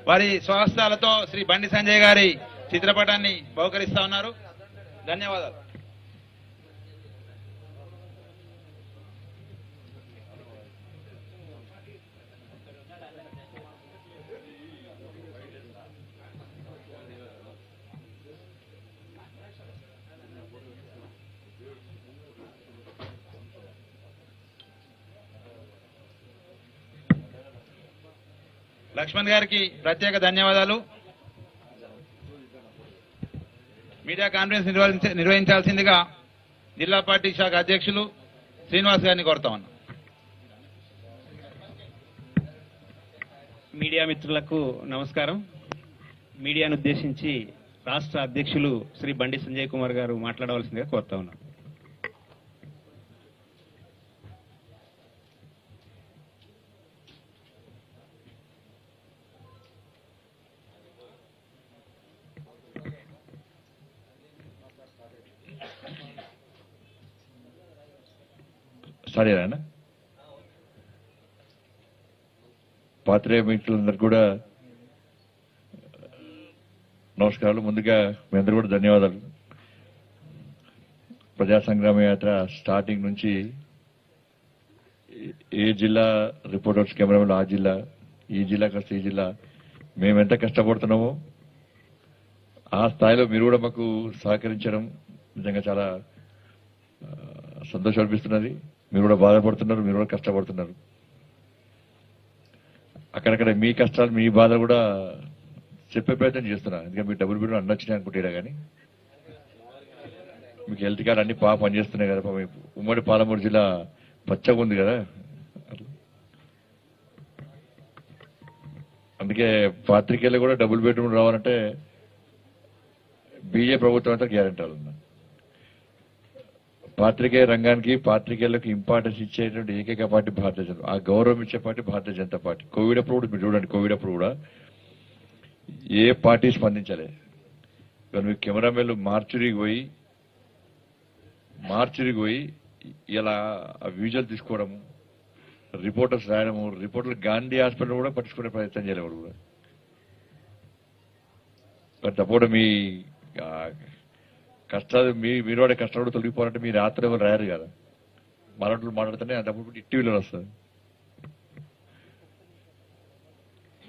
వారి స్వహస్తాలతో శ్రీ బండి సంజయ్ గారి చిత్రపటాన్ని బహుకరిస్తా ఉన్నారు. ధన్యవాదాలు. లక్ష్మణ్ గారికి ప్రత్యేక ధన్యవాదాలు. మీడియా కాన్ఫరెన్స్ నిర్వహించాల్సిందిగా జిల్లా పార్టీ శాఖ అధ్యక్షులు శ్రీనివాస్ గారిని కోరుతా ఉన్నాం. మీడియా మిత్రులకు నమస్కారం. మీడియాను ఉద్దేశించి రాష్ట్ర అధ్యక్షులు శ్రీ బండి సంజయ్ కుమార్ గారు మాట్లాడవలసిందిగా కోరుతా ఉన్నాం. సరేనా పాత్రికేయ మిత్రులందరూ కూడా నమస్కారాలు. ముందుగా మీ అందరూ కూడా ధన్యవాదాలు. ప్రజా సంగ్రామ యాత్ర స్టార్టింగ్ నుంచి ఏ జిల్లా రిపోర్టర్స్ కెమెరామెన్ ఆ జిల్లా, ఈ జిల్లాకి వస్తే ఈ జిల్లా, మేమెంత కష్టపడుతున్నామో ఆ స్థాయిలో మీరు కూడా మాకు సహకరించడం నిజంగా చాలా సంతోషం అనిపిస్తున్నది. మీరు కూడా బాధపడుతున్నారు, మీరు కూడా కష్టపడుతున్నారు. అక్కడక్కడ మీ కష్టాలు మీ బాధ కూడా చెప్పే ప్రయత్నం చేస్తున్నారు. ఎందుకంటే మీకు డబుల్ బెడ్రూమ్ అన్నొచ్చినాయి అనుకుంటా, కానీ మీకు హెల్త్ కార్డు అన్ని బాగా పనిచేస్తున్నాయి కదా. ఉమ్మడి పాలమూరు జిల్లా పచ్చగా ఉంది కదా, అందుకే పాత్రికేయులు కూడా డబుల్ బెడ్రూమ్ రావాలంటే బీజేపీ ప్రభుత్వం అంతా గ్యారెంటీ ఉన్నా. పాత్రికేయ రంగానికి పాత్రికేయులకు ఇంపార్టెన్స్ ఇచ్చేటువంటి ఏకైక పార్టీ భారతీయ జనతా, ఆ గౌరవం ఇచ్చే party Bharatiya Janata party. Covid అప్పుడు కూడా మీరు చూడండి, కోవిడ్ అప్పుడు కూడా ఏ పార్టీ స్పందించలే. కానీ మీకు కెమెరామెన్లు మార్చురికి పోయి ఇలా ఆ విజువల్ తీసుకోవడము, రిపోర్టర్స్ రాయడము, రిపోర్టర్లు గాంధీ హాస్పిటల్ కూడా పట్టించుకునే ప్రయత్నం చేయలేవాడు కూడా. బట్ అప్పుడు మీ కష్టాలు మీరు వాడే కష్టాలు కూడా తొలగిపోవాలంటే మీరు రాత్రి ఎవరు రాయరు కదా, మరొకరు మాట్లాడితేనే అప్పుడు టీవీలో వస్తుంది.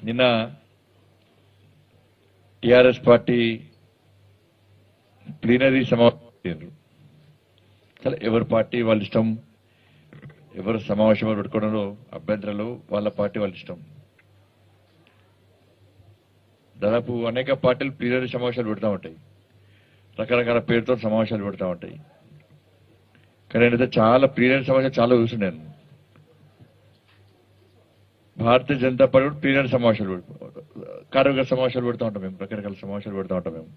నిన్న టీఆర్ఎస్ పార్టీ ప్లీనరీ సమావేశం, సరే ఎవరి పార్టీ వాళ్ళ ఇష్టం, ఎవరు సమావేశం పెట్టుకోవడంలో అభ్యంతరాలు వాళ్ళ పార్టీ వాళ్ళ ఇష్టం. దాదాపు అనేక పార్టీలు ప్లీనరీ సమావేశాలు పెడతా ఉంటాయి, రకరకాల పేరుతో సమావేశాలు పెడతా ఉంటాయి. కానీ నేనైతే చాలా ప్లీనరీ సమావేశాలు చాలా చూస్తున్నాను. భారతీయ జనతా పార్టీ కూడా ప్లీనరీ సమావేశాలు కార్యవర్గ సమావేశాలు పెడతా ఉంటాం మేము, రకరకాల సమావేశాలు పెడతా ఉంటాం మేము.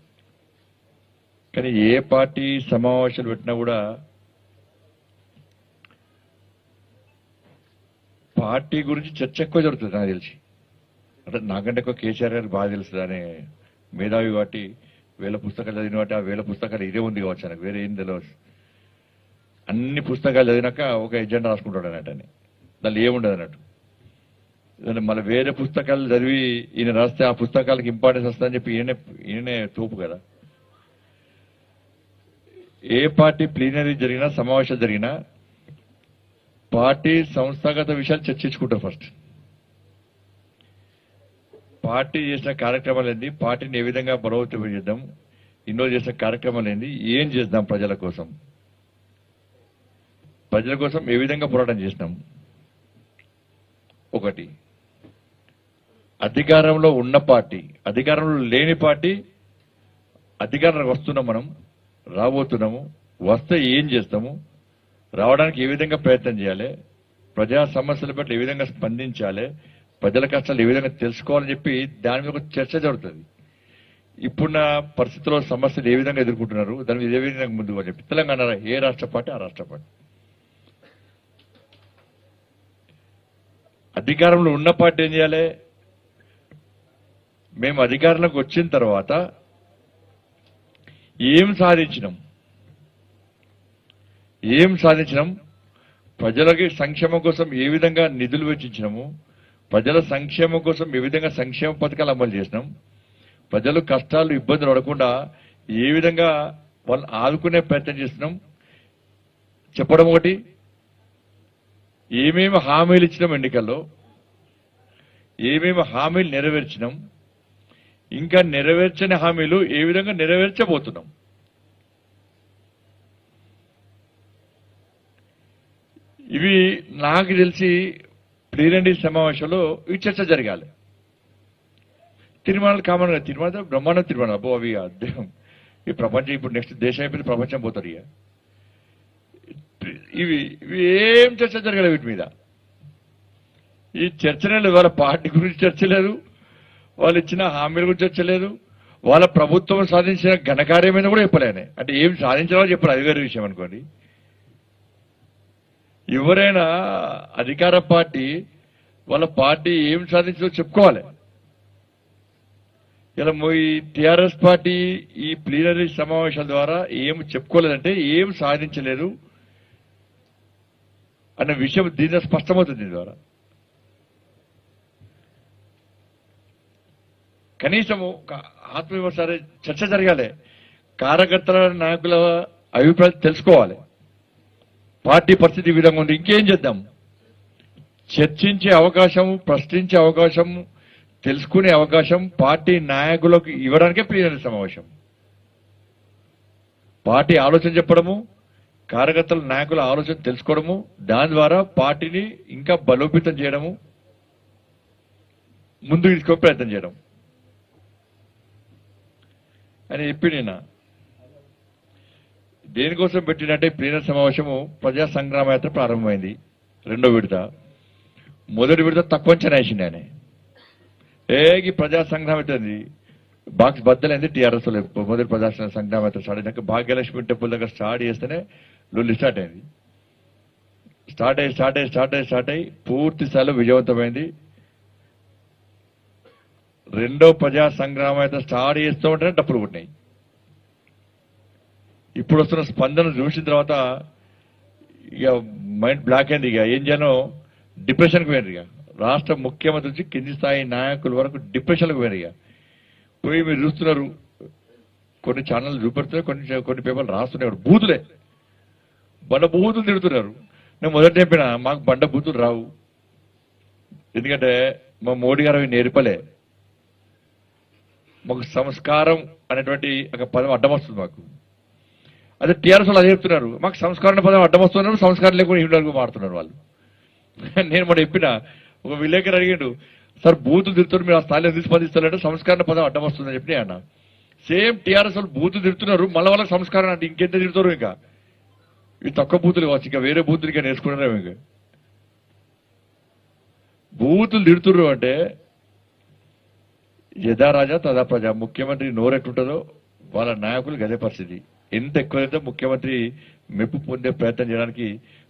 కానీ ఏ పార్టీ సమావేశాలు పెట్టినా కూడా పార్టీ గురించి చర్చ ఎక్కువ జరుగుతుంది నాకు తెలిసి. అంటే నాకంటే ఎక్కువ కేసీఆర్ గారికి బాగా తెలుస్తుంది అనే మేధావి వాటి 1000 పుస్తకాలు చదివిన వాటి ఆ 1000 పుస్తకాలు ఇదే ఉంది కావచ్చు, నాకు వేరే ఏం తెలియదు. అన్ని పుస్తకాలు చదివినాక ఒక ఎజెండా రాసుకుంటాడు అన్నట్టు, దాన్ని ఏముండదు అన్నట్టు. మళ్ళీ వేరే పుస్తకాలు చదివి ఈయన రాస్తే ఆ పుస్తకాలకు ఇంపార్టెన్స్ వస్తుందని చెప్పి ఈయనే తోపు కదా. ఏ పార్టీ ప్లీనరీ జరిగినా సమావేశాలు జరిగినా పార్టీ సంస్థాగత విషయాలు చర్చించుకుంటారు. ఫస్ట్ పార్టీ చేసిన కార్యక్రమాలు ఏంది, పార్టీని ఏ విధంగా బలోపేతం చేద్దాం, ఇన్నో చేసిన కార్యక్రమాలు ఏంది, ఏం చేద్దాం ప్రజల కోసం, ప్రజల కోసం ఏ విధంగా పోరాటం చేసినాం. ఒకటి అధికారంలో ఉన్న పార్టీ, అధికారంలో లేని పార్టీ, అధికారంలోకి వస్తున్నాం, మనం రాబోతున్నాము, వస్తే ఏం చేస్తాము, రావడానికి ఏ విధంగా ప్రయత్నం చేయాలి, ప్రజా సమస్యల పట్ల ఏ విధంగా స్పందించాలి, ప్రజల కష్టాలు ఏ విధంగా తెలుసుకోవాలని చెప్పి దాని మీద ఒక చర్చ జరుగుతుంది. ఇప్పుడున్న పరిస్థితుల్లో సమస్యలు ఏ విధంగా ఎదుర్కొంటున్నారు, దాని మీద ఏ విధంగా ముందుకు చెప్పి తెలంగాణ ఏ రాష్ట్ర పార్టీ ఆ రాష్ట్ర పార్టీ. అధికారంలో ఉన్న పార్టీ ఏం చేయాలి, మేము అధికారంలోకి వచ్చిన తర్వాత ఏం సాధించినాం, ప్రజలకి సంక్షేమం కోసం ఏ విధంగా నిధులు వెచ్చించినాము, ప్రజల సంక్షేమం కోసం ఏ విధంగా సంక్షేమ పథకాలు అమలు చేసినాం, ప్రజలు కష్టాలు ఇబ్బందులు పడకుండా ఏ విధంగా వాళ్ళని ఆదుకునే ప్రయత్నం చేస్తున్నాం చెప్పడం ఒకటి, ఏమేమి హామీలు ఇచ్చినాం ఎన్నికల్లో, ఏమేమి హామీలు నెరవేర్చినాం, ఇంకా నెరవేర్చని హామీలు ఏ విధంగా నెరవేర్చబోతున్నాం. ఇవి నాకు తెలిసి ప్లీనరీ సమావేశంలో ఈ చర్చ జరగాలి. తిరుమల కామన్ గా తిరుమల బ్రహ్మాండం తిరుమల అబ్బో అవి అర్థం ఈ ప్రపంచం ఇప్పుడు నెక్స్ట్ దేశం అయిపోయింది ప్రపంచం పోతారు. ఇక ఇవి ఏం చర్చ జరగలేదు వీటి మీద. ఈ చర్చనే వాళ్ళ పార్టీ గురించి చర్చ లేదు, వాళ్ళు ఇచ్చిన హామీల గురించి చర్చ లేదు, వాళ్ళ ప్రభుత్వం సాధించిన ఘనకార్యమైన కూడా చెప్పలేనే. అంటే ఏం సాధించాలో చెప్పాలి, అది వేరే విషయం అనుకోండి. ఎవరైనా అధికార పార్టీ వాళ్ళ పార్టీ ఏం సాధించిందో చెప్పుకోవాలి. ఇలా ఈ టిఆర్ఎస్ పార్టీ ఈ ప్లీనరీ సమావేశాల ద్వారా ఏం చెప్పుకోలేదంటే ఏం సాధించలేదు అన్న విషయం దీని స్పష్టమవుతుంది. దీని ద్వారా కనీసం ఆత్మవిమర్శ చర్చ జరగాలి, కార్యకర్తల నాయకుల అభిప్రాయం తెలుసుకోవాలి, పార్టీ పరిస్థితి ఈ విధంగా ఉంది, ఇంకేం చేద్దాం, చర్చించే అవకాశం, ప్రశ్నించే అవకాశం, తెలుసుకునే అవకాశం పార్టీ నాయకులకు ఇవ్వడానికే ప్లీనరీ సమావేశం. పార్టీ ఆలోచన చెప్పడము, కార్యకర్తల నాయకుల ఆలోచన తెలుసుకోవడము, దాని ద్వారా పార్టీని ఇంకా బలోపేతం చేయడము, ముందుకు తీసుకునే ప్రయత్నం చేయడం అని చెప్పి నేను దేనికోసం పెట్టినట్టే ప్లీనరీ సమావేశము ప్రజా సంగ్రామ యాత్ర ప్రారంభమైంది. రెండో విడత, మొదటి విడత తక్కువ అంచనా వేసింది ఆయన. ఈ ప్రజా సంగ్రామ యాత్ర బాక్స్ బద్దలైంది టీఆర్ఎస్ మొదటి ప్రజా సంగ్రామ యాత్ర స్టార్ట్ అయినాక భాగ్యలక్ష్మి టెంపుల్ దగ్గర స్టార్ట్ చేస్తేనే లొల్లి స్టార్ట్ అయింది. స్టార్ట్ అయ్యి పూర్తి స్థాయిలో విజయవంతమైంది. రెండో ప్రజా సంగ్రామ యాత్ర స్టార్ట్ చేస్తూ ఉంటేనే డప్పులు కొట్టినాయి. ఇప్పుడు వస్తున్న స్పందన చూసిన తర్వాత ఇక మైండ్ బ్లాక్ అయింది. ఇక ఏం చేయనో డిప్రెషన్కి పోయారు. ఇక రాష్ట్ర ముఖ్యమంత్రి నుంచి కింది స్థాయి నాయకుల వరకు డిప్రెషన్లకు పోయారు. ఇక పోయి మీరు చూస్తున్నారు, కొన్ని ఛానళ్ళు చూపెడుతున్నారు, కొన్ని పేపర్లు రాస్తున్నారు, బూతులే బండ బూతులు తిడుతున్నారు. నేను మొదట చెప్పిన మాకు బండ బూతులు రావు, ఎందుకంటే మా మోడీ గారు అవి నేర్పలే. మాకు సంస్కారం అనేటువంటి ఒక పదం అడ్డం వస్తుంది మాకు. అదే టీఆర్ఎస్ వాళ్ళు అదే చెప్తున్నారు, మాకు సంస్కారం పదం అడ్డం వస్తున్నారు, సంస్కారం లేకుండా ఇంట్లో మారుతున్నారు వాళ్ళు. నేను మొన్న చెప్పిన ఒక విలేకరు అడిగాడు, సార్ బూతులు తిడుతున్నారు, మీరు ఆ స్థాయిలో ఎందుకు స్పందిస్తారంటే సంస్కారం పదం అడ్డం వస్తుందని చెప్పి అన్న. సేమ్ టీఆర్ఎస్ వాళ్ళు బూతులు తిడుతున్నారు, మళ్ళీ వాళ్ళకి సంస్కారం అంటే ఇంకెంత తిడుతారు. ఇంకా ఇవి తక్కువ బూతులు కావచ్చు, ఇంకా వేరే బూతులు ఇంకా నేర్చుకున్నారేమో. ఇంకా బూతులు తిడుతున్నారు అంటే యథా రాజా తదా ప్రజ. ముఖ్యమంత్రి నోరెట్టుంటుందో వాళ్ళ నాయకులు గదే పరిస్థితి. ఎంత ఎక్కువైతే ముఖ్యమంత్రి మెప్పు పొందే ప్రయత్నం చేయడానికి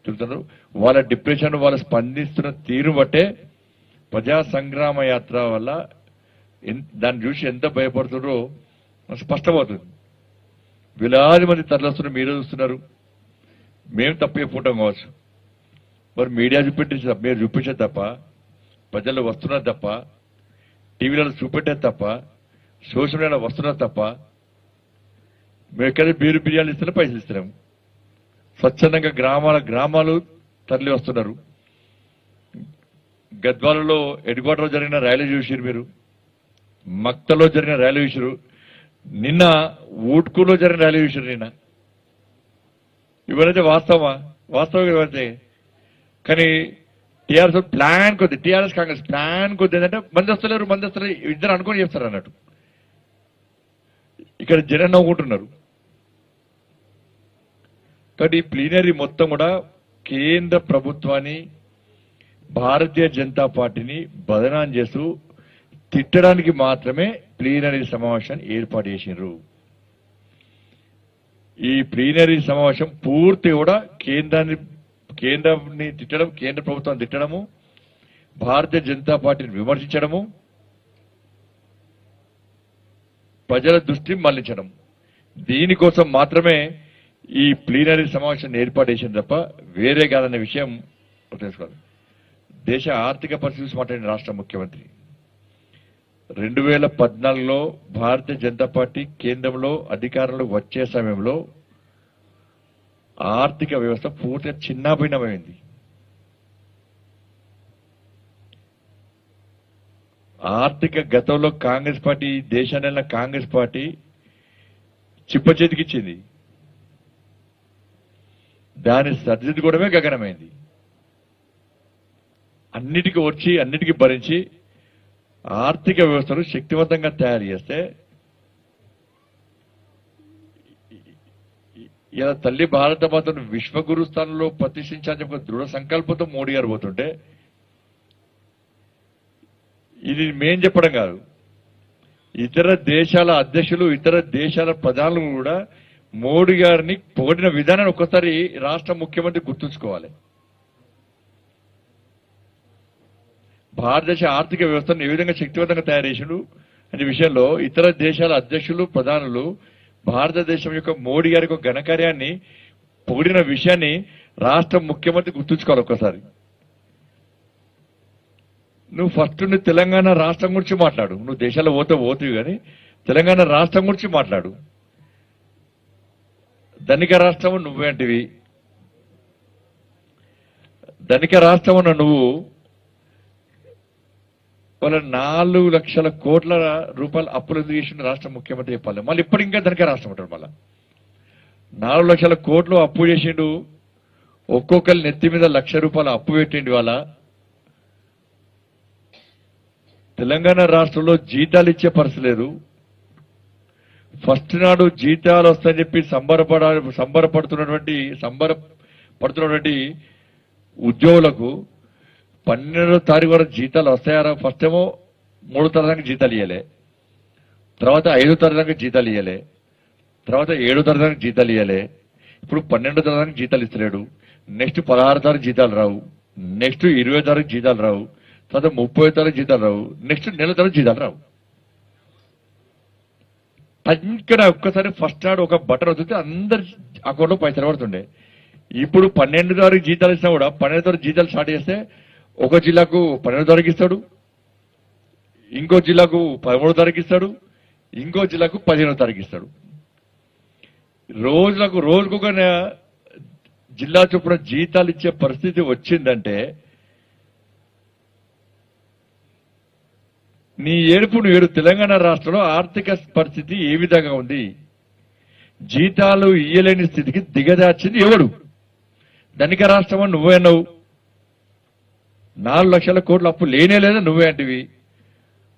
తిరుగుతున్నారు. వాళ్ళ డిప్రెషన్, వాళ్ళు స్పందిస్తున్న తీరు బట్టే ప్రజా సంగ్రామ యాత్ర వల్ల దాన్ని చూసి ఎంత భయపడుతున్నారో స్పష్టమవుతుంది. వేలాది మంది తరలిస్తున్నారు, మీరే చూస్తున్నారు. మేము తప్పు చెప్పుకుంటాం కావచ్చు, మరి మీడియా చూపెట్టేది మీరు చూపించేది తప్ప, ప్రజలు వస్తున్నారు తప్ప, టీవీలలో చూపెట్టేది తప్ప, సోషల్ మీడియాలో వస్తున్నారు తప్ప, మేము ఎక్కడ బీరు బిర్యానీ ఇస్తున్నా పైసలు ఇస్తున్నాము. స్వచ్ఛందంగా గ్రామాలు తరలి వస్తున్నారు. గద్వాలలో హెడ్క్వార్టర్లో జరిగిన ర్యాలీ చూసారు మీరు, మక్తలో జరిగిన ర్యాలీ చూసారు, నిన్న ఊట్కూలో జరిగిన ర్యాలీ చూసారు. నిన్న ఇవన్నైతే వాస్తవం ఇవైతే. కానీ టీఆర్ఎస్ ప్లాన్ కొద్ది, టీఆర్ఎస్ కాంగ్రెస్ ప్లాన్ కొద్ది ఏంటంటే మంది వస్తలేరు ఇద్దరు అనుకుని చేస్తారు అన్నట్టు. ఇక్కడ జనం నవ్వుకుంటున్నారు. కాబట్టి ఈ ప్లీనరీ మొత్తం కూడా కేంద్ర ప్రభుత్వాన్ని, భారతీయ జనతా పార్టీని బదనాం చేస్తూ తిట్టడానికి మాత్రమే ప్లీనరీ సమావేశాన్ని ఏర్పాటు చేసినారు. ఈ ప్లీనరీ సమావేశం పూర్తి కూడా కేంద్రాన్ని తిట్టడం, కేంద్ర ప్రభుత్వాన్ని తిట్టడము, భారతీయ జనతా పార్టీని విమర్శించడము, ప్రజల దృష్టి మళ్లించడం, దీనికోసం మాత్రమే ఈ ప్లీనరీ సమావేశాన్ని ఏర్పాటు చేసింది తప్ప వేరే కాదన్న విషయం తెలుసుకోవాలి. దేశ ఆర్థిక పరిస్థితి మాట్లాడిన రాష్ట్ర ముఖ్యమంత్రి 2014లో భారతీయ జనతా పార్టీ కేంద్రంలో అధికారంలో వచ్చే సమయంలో ఆర్థిక వ్యవస్థ పూర్తిగా చిన్నాభిన్నమైంది. ఆర్థిక గతంలో కాంగ్రెస్ పార్టీ దేశాన్ని కాంగ్రెస్ పార్టీ చిప్ప చేతికిచ్చింది. దాన్ని సరిదిద్దుకోవడమే గగనమైంది. అన్నిటికీ వచ్చి అన్నిటికీ భరించి ఆర్థిక వ్యవస్థను శక్తివంతంగా తయారు చేస్తే ఇలా తల్లి భారత మాతను విశ్వగురు స్థానంలో ప్రతిష్ఠించాలని ఒక దృఢ సంకల్పంతో మోడీ గారు పోతుంటే ఇది మేం చెప్పడం కాదు, ఇతర దేశాల అధ్యక్షులు ఇతర దేశాల ప్రధానులు కూడా మోడీ గారిని పొగిడిన విధానాన్ని ఒక్కసారి రాష్ట్ర ముఖ్యమంత్రి గుర్తుంచుకోవాలి. భారతదేశ ఆర్థిక వ్యవస్థను ఏ విధంగా శక్తివంతంగా తయారు చేసిండు అనే విషయంలో ఇతర దేశాల అధ్యక్షులు ప్రధానులు భారతదేశం యొక్క మోడీ గారి యొక్క ఘనకార్యాన్ని పొగిడిన విషయాన్ని రాష్ట్ర ముఖ్యమంత్రి గుర్తుంచుకోవాలి. ఒక్కసారి నువ్వు ఫస్ట్ తెలంగాణ రాష్ట్రం గురించి మాట్లాడు. నువ్వు దేశాల్లో పోతావు కానీ తెలంగాణ రాష్ట్రం గురించి మాట్లాడు. ధనిక రాష్ట్రం నువ్వేంటివి? ధనిక రాష్ట్రం నువ్వు వాళ్ళ 4 లక్షల కోట్ల రూపాయల అప్పులు ఎందుకు చేసిన రాష్ట్ర ముఖ్యమంత్రి చెప్పాలి. మళ్ళీ ఇప్పుడు ఇంకా ధనిక రాష్ట్రం ఉంటాడు. మళ్ళా 4 లక్షల కోట్లు అప్పు చేసిండు. ఒక్కొక్కరి నెత్తి మీద ₹1,00,000 అప్పు పెట్టిండు. వాళ్ళ తెలంగాణ రాష్ట్రంలో జీతాలు ఇచ్చే పరిస్థితి లేదు. ఫస్ట్ నాడు జీతాలు వస్తాయని చెప్పి సంబరపడుతున్నటువంటి ఉద్యోగులకు 12వ తారీఖు వరకు జీతాలు వస్తాయారా? ఫస్ట్ ఏమో 3వ తారీఖు జీతాలు ఇవ్వలే, తర్వాత 5వ తారీఖు జీతాలు ఇవ్వలే, తర్వాత 7వ తారీఖు జీతాలు ఇవ్వలే, ఇప్పుడు 12వ తారీఖు జీతాలు ఇస్తలేడు. నెక్స్ట్ 16వ తారీఖు జీతాలు రావు, నెక్స్ట్ 20వ తారీఖు జీతాలు రావు, తర్వాత 30వ తారీఖు జీతాలు రావు, నెక్స్ట్ నెల తారీఖు జీతాలు రావు. ఇక్కడ ఒక్కసారి ఫస్ట్ నాడు ఒక బటన్ వదిలితే అందరి అకౌంట్లో పైసలు పడుతుండే. ఇప్పుడు 12వ తారీఖు జీతాలు ఇచ్చినా కూడా 12వ తారీఖు జీతాలు స్టార్ట్ చేస్తే ఒక జిల్లాకు 12వ తారీఖు ఇస్తాడు, ఇంకో జిల్లాకు 13వ తారీఖు ఇస్తాడు, ఇంకో జిల్లాకు 15వ తారీఖు ఇస్తాడు. రోజుకొక జిల్లా చొప్పున జీతాలు ఇచ్చే పరిస్థితి వచ్చిందంటే నీ ఏడుపు ఏడు. తెలంగాణ రాష్ట్రంలో ఆర్థిక పరిస్థితి ఏ విధంగా ఉంది? జీతాలు ఇయ్యలేని స్థితికి దిగజార్చింది ఎవడు? ధనిక రాష్ట్రం అని నువ్వే అన్నావు. 4 లక్షల కోట్ల అప్పు లేనే లేదా నువ్వే అంటివి.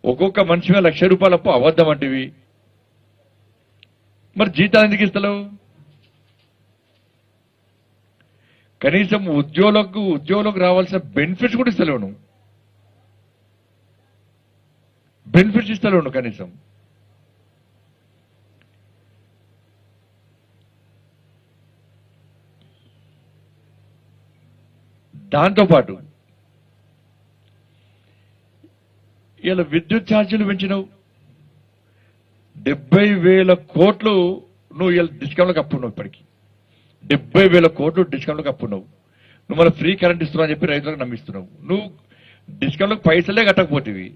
ఒక్కొక్క మనిషి మీద ₹1,00,000 అప్పు అబద్ధం అంటివి. మరి జీతాలు ఎందుకు ఇస్తలేవు? కనీసం ఉద్యోగులకు రావాల్సిన బెనిఫిట్స్ కూడా ఇస్తలేవు. నువ్వు బెనిఫిట్స్ ఇస్తలేవు నువ్వు కనీసం. దాంతోపాటు ఇలా విద్యుత్ ఛార్జీలు పెంచినావు. 70,000 కోట్లు నువ్వు ఇలా డిస్కౌంట్లకు అప్పున్నావు. ఇప్పటికీ 70,000 కోట్లు డిస్కౌంట్లకు అప్పున్నావు. నువ్వు మన ఫ్రీ కరెంట్ ఇస్తున్నావు అని చెప్పి రైతులకు నమ్మిస్తున్నావు. నువ్వు డిస్కౌంట్లకు పైసలే కట్టకపోతేవి.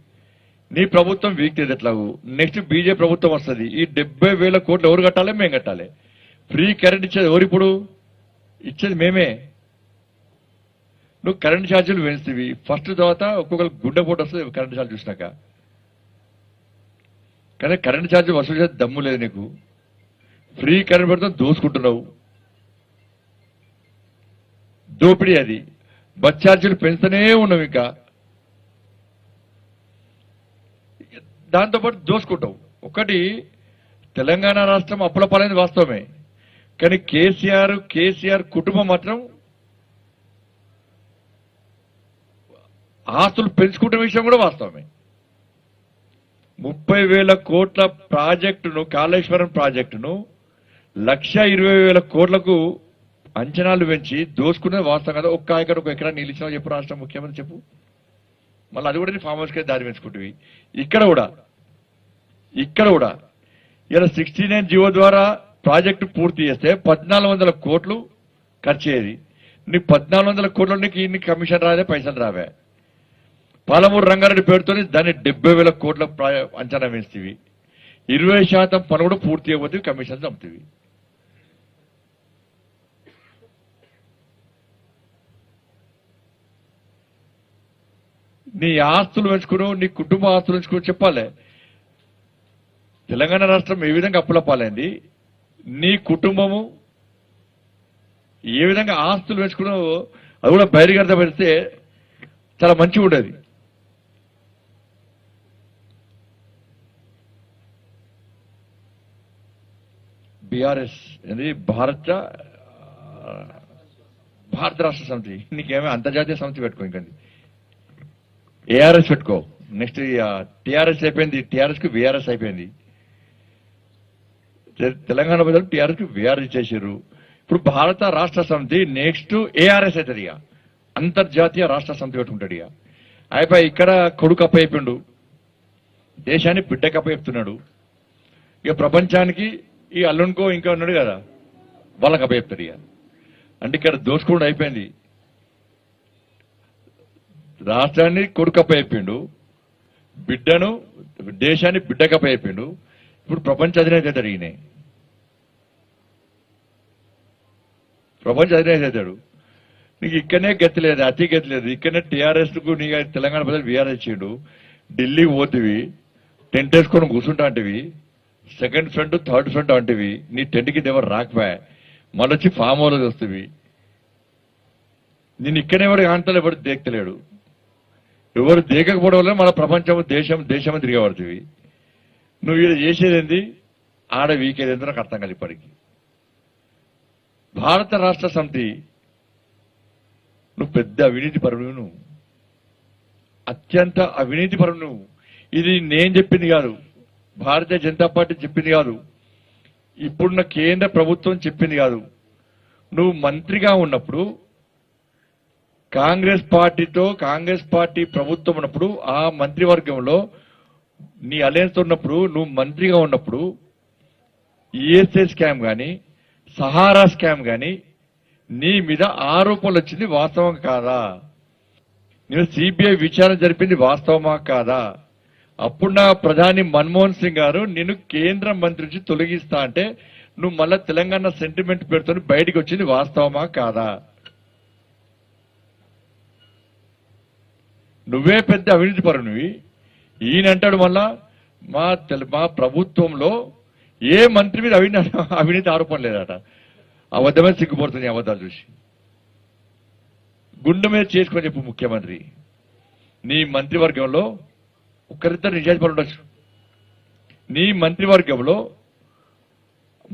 నీ ప్రభుత్వం వీక్ ఎట్లాగు. నెక్స్ట్ బీజేపీ ప్రభుత్వం వస్తుంది. ఈ 70,000 కోట్లు ఎవరు కట్టాలి? మేము కట్టాలి. ఫ్రీ కరెంట్ ఇచ్చేది ఎవరు? ఇప్పుడు ఇచ్చేది మేమే. నువ్వు కరెంట్ ఛార్జీలు పెంచుతీవి. ఫస్ట్ తర్వాత ఒక్కొక్కరు గుండెపోటు వస్తుంది కరెంట్ ఛార్జ్ చూసినాక. కానీ కరెంట్ ఛార్జ్ వసూలు చేసే దమ్ము లేదు నీకు. ఫ్రీ కరెంట్ పెడితే దోసుకుంటున్నావు. దోపిడీ అది. బస్ ఛార్జీలు పెంచుతూనే ఉన్నావు. ఇంకా దాంతోపాటు దోసుకుంటావు. ఒకటి తెలంగాణ రాష్ట్రం అప్పుల పాలైంది వాస్తవమే. కానీ కేసీఆర్ కుటుంబం మాత్రం ఆస్తులు పెంచుకుంటున్న విషయం కూడా వాస్తవమే. 30,000 కోట్ల ప్రాజెక్టును, కాళేశ్వరం ప్రాజెక్టును 1,20,000 కోట్లకు అంచనాలు పెంచి దోసుకునేది వాస్తవం కదా. ఒక్క ఎకరా ఒక ఎకరా నీళ్ళు ఇచ్చినా చెప్పు రాష్ట్ర ముఖ్యమంత్రి చెప్పు. మళ్ళీ అది కూడా నీ ఫామ్ హౌస్కే దారి పెంచుకుంటువి. ఇక్కడ కూడా ఇలా 69 జీవో ద్వారా ప్రాజెక్టు పూర్తి చేస్తే 1400 కోట్లు ఖర్చు అయ్యేది. నీకు 1400 కోట్ల నీకు ఇన్ని కమిషన్ రాదే, పైసలు రావే. పాలమూరు రంగారెడ్డి పేరుతో దాన్ని 70,000 కోట్ల అంచనా వేస్తేవి. 20% పనులు కూడా పూర్తి అయిపోతే కమిషన్ చంపుతీవి. నీ ఆస్తులు పెంచుకున్నావు, నీ కుటుంబ ఆస్తులు పెంచుకుని చెప్పాలి. తెలంగాణ రాష్ట్రం ఏ విధంగా అప్పులపాలైంది, నీ కుటుంబము ఏ విధంగా ఆస్తులు పెంచుకున్నావు, అది కూడా బహిర్గత పెడితే చాలా మంచిగా ఉండేది. బీఆర్ఎస్ అనేది భారత రాష్ట్ర సమితి, నీకేమో అంతర్జాతీయ సమితి పెట్టుకో, ఇంకండి ఏఆర్ఎస్ పెట్టుకో. నెక్స్ట్ టీఆర్ఎస్ అయిపోయింది, టీఆర్ఎస్ కు బీఆర్ఎస్ అయిపోయింది. తెలంగాణ ప్రజలు టీఆర్ఎస్ కు బీఆర్ఎస్ చేశారు. ఇప్పుడు భారత రాష్ట్ర సమితి నెక్స్ట్ ఏఆర్ఎస్ అవుతుంది. ఇక అంతర్జాతీయ రాష్ట్ర సమితి పెట్టుకుంటాడు. ఇక అయిపోయి ఇక్కడ కొడుకు అప్పయిపోయిండు, దేశాన్ని బిడ్డకి అప్పచెప్తున్నాడు. ఇక ప్రపంచానికి ఈ అల్లునికో ఇంకా ఉన్నాడు కదా, వాళ్ళకి అప్పచెప్తాడు. ఇక అంటే ఇక్కడ దోచుకోవడం అయిపోయింది. రాష్ట్రాన్ని కొడుకప్ప అయిపోయిండు, బిడ్డను దేశాన్ని బిడ్డకప్ప అయిపోయిండు. ఇప్పుడు ప్రపంచ అధినేత అవుతాడు. ఈయన ప్రపంచ అధినేత అవుతాడు. నీకు ఇక్కడనే గతి లేదు, అతి గతి లేదు. ఇక్కడనే టీఆర్ఎస్ కు నీ తెలంగాణ ప్రజలు బీఆర్ఎస్ చేయడు. ఢిల్లీ పోతివి, టెంట్ వేసుకొని కూర్చుంటా అంటివి, సెకండ్ ఫ్రంట్ థర్డ్ ఫ్రంట్ అంటివి. నీ టెంట్కి ఎవరు రాకపోయా, మళ్ళీ వచ్చి ఫామ్ హౌస్ వస్తుంది. నేను ఇక్కడనే ఎవరు కాంతలు ఎవరు దేక్తలేడు. ఎవరు దేకపోవడం వల్ల మన ప్రపంచం దేశం తిరిగబడుతుంది. నువ్వు ఇది చేసేది ఏంది, ఆడ వీకేది ఏందో నాకు అర్థం కాదు ఇప్పటికి. భారత రాష్ట్ర సమితి నువ్వు పెద్ద అవినీతి పరువు, నువ్వు అత్యంత అవినీతి పరువు. నువ్వు ఇది నేను చెప్పింది కాదు, భారతీయ జనతా పార్టీ చెప్పింది కాదు, ఇప్పుడున్న కేంద్ర ప్రభుత్వం చెప్పింది కాదు. నువ్వు మంత్రిగా ఉన్నప్పుడు కాంగ్రెస్ పార్టీ ప్రభుత్వం ఉన్నప్పుడు ఆ మంత్రివర్గంలో నీ అలయన్స్ ఉన్నప్పుడు నువ్వు మంత్రిగా ఉన్నప్పుడు ఈఎస్ఐ స్కామ్ గాని సహారా స్కామ్ గాని నీ మీద ఆరోపణలు వచ్చింది వాస్తవం కాదా? నేను సిబిఐ విచారణ జరిపింది వాస్తవమా కాదా? అప్పుడు నా ప్రధాని మన్మోహన్ సింగ్ గారు నేను కేంద్ర మంత్రి నుంచి తొలగిస్తా అంటే నువ్వు మళ్ళా తెలంగాణ సెంటిమెంట్ పెడుతూ బయటికి వచ్చింది వాస్తవమా కాదా? నువ్వే పెద్ద అవినీతి పరునివి. ఈయన అంటాడు మళ్ళా మా ప్రభుత్వంలో ఏ మంత్రి మీద అవినీతి ఆరోపణ లేదట. అబద్ధమే సిగ్గుపడుతుంది అబద్ధాలు చూసి. గుండె మీద చేసుకొని చెప్పు ముఖ్యమంత్రి, నీ మంత్రివర్గంలో ఒక్కరిద్దరు నిజాయితీ పరులు ఉండొచ్చు. నీ మంత్రివర్గంలో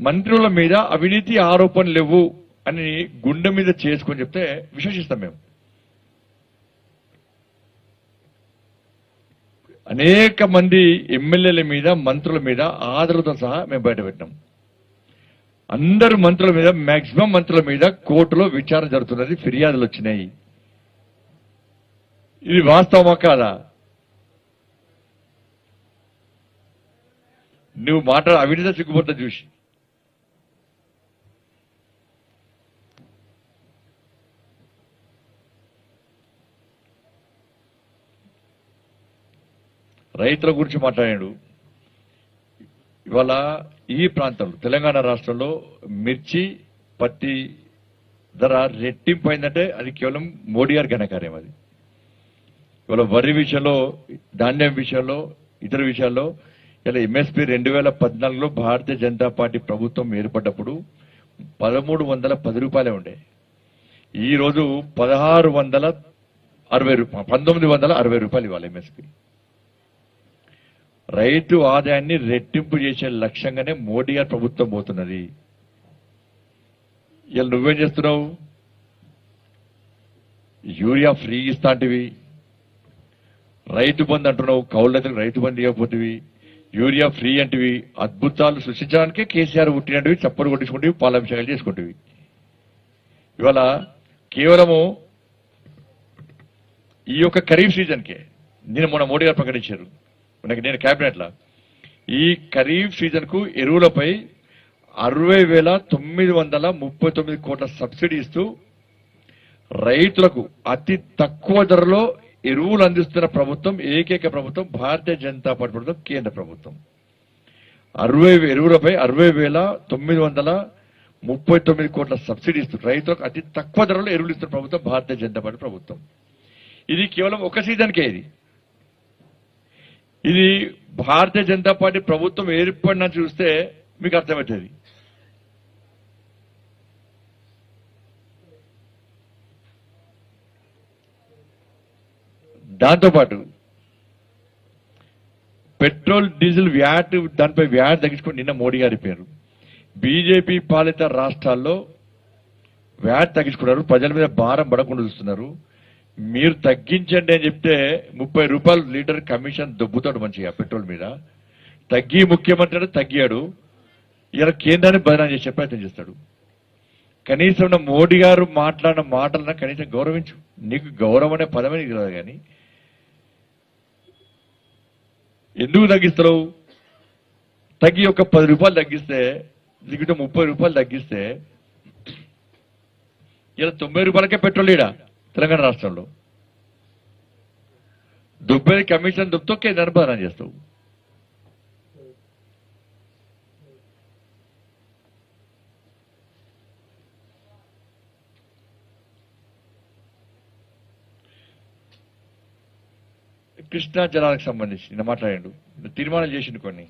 మంత్రుల మీద అవినీతి ఆరోపణలు లేవు అని గుండె మీద చేసుకొని చెప్తే విశ్వసిస్తాం మేము. అనేక మంది ఎమ్మెల్యేల మీద మంత్రుల మీద ఆధారాలతో సహా మేము బయటపెట్టాం. అందరు మంత్రుల మీద మాక్సిమం మంత్రుల మీద కోర్టులో విచారణ జరుగుతున్నది, ఫిర్యాదులు వచ్చినాయి. ఇది వాస్తవమా కాదా? నువ్వు అవినీతి సిగ్గుపడతా చూసి రైతుల గురించి మాట్లాడాడు. ఇవాళ ఈ ప్రాంతంలో తెలంగాణ రాష్ట్రంలో మిర్చి పత్తి ధర రెట్టింపు అయిందంటే అది కేవలం మోడీ గారి ఘనకార్యం. అది ఇవాళ వరి విషయంలో, ధాన్యం విషయంలో, ఇతర విషయాల్లో ఇలా ఎంఎస్పీ 2014లో భారతీయ జనతా పార్టీ ప్రభుత్వం ఏర్పడ్డప్పుడు 1310 రూపాయలే ఉండే. ఈ రోజు 1960 రూపాయలు ఇవ్వాలి ఎంఎస్పీ. రైతు ఆదాయాన్ని రెట్టింపు చేసే లక్ష్యంగానే మోడీ గారి ప్రభుత్వం పోతున్నది. ఇలా నువ్వేం చేస్తున్నావు? యూరియా ఫ్రీ ఇస్తాంటివి, రైతు బంధు అంటున్నావు, కౌలు రైతు బంధు ఇవ్వకపోతేవి, యూరియా ఫ్రీ అంటివి. అద్భుతాలు సృష్టించడానికే కేసీఆర్ పుట్టినవి, చప్పలు కొట్టించుకుంటేవి, పాలాభిషేకాలు చేసుకుంటేవి. ఇవాళ కేవలము ఈ యొక్క ఖరీఫ్ సీజన్కే మొన్న మోడీ గారు ప్రకటించారు, నేను కేబినెట్ లా ఈ ఖరీఫ్ సీజన్ కు ఎరువులపై 60,939 కోట్ల సబ్సిడీ ఇస్తూ రైతులకు అతి తక్కువ ధరలో ఎరువులు అందిస్తున్న ప్రభుత్వం ఏకైక ప్రభుత్వం భారతీయ జనతా పార్టీ ప్రభుత్వం, కేంద్ర ప్రభుత్వం. ఎరువులపై 60,939 కోట్ల సబ్సిడీ ఇస్తూ రైతులకు అతి తక్కువ ధరలో ఎరువులు ఇస్తున్న ప్రభుత్వం భారతీయ జనతా పార్టీ ప్రభుత్వం. ఇది కేవలం ఒక సీజన్కే. ఇది భారతీయ జనతా పార్టీ ప్రభుత్వం ఏర్పడిన చూస్తే మీకు అర్థమవుతుంది. దాంతోపాటు పెట్రోల్ డీజిల్ వ్యాట్, దానిపై వ్యాట్ తగ్గించుకొని నిన్న మోడీ గారి పేరు. బీజేపీ పాలిత రాష్ట్రాల్లో వ్యాట్ తగ్గించుకున్నారు, ప్రజల మీద భారం పడకుండా చూస్తున్నారు. మీరు తగ్గించండి అని చెప్తే 30 రూపాయలు లీటర్ కమిషన్ దొబ్బుతాడు మంచిగా పెట్రోల్ మీద. తగ్గి ముఖ్యమంత్రి అంటే తగ్గాడు, ఇలా కేంద్రాన్ని బదనాం చేసే ప్రయత్నం చేస్తాడు. కనీసం మోడీ గారు మాట్లాడిన మాటలన్నా కనీసం గౌరవించు. నీకు గౌరవం అనే పదమే నీకు రాదు, కానీ ఎందుకు తగ్గిస్తావు? తగ్గి ఒక 10 రూపాయలు తగ్గిస్తే, దిగుట 30 రూపాయలు తగ్గిస్తే ఇలా 90 రూపాయలకే పెట్రోల్ ఈడ తెలంగాణ రాష్ట్రంలో. దుబ్బేది కమిషన్ దుబ్బతొక్కే నిర్ధారణ చేస్తావు. కృష్ణా జలాలకు సంబంధించి నిన్న మాట్లాడాడు, తీర్మానాలు చేసిండు కొన్ని.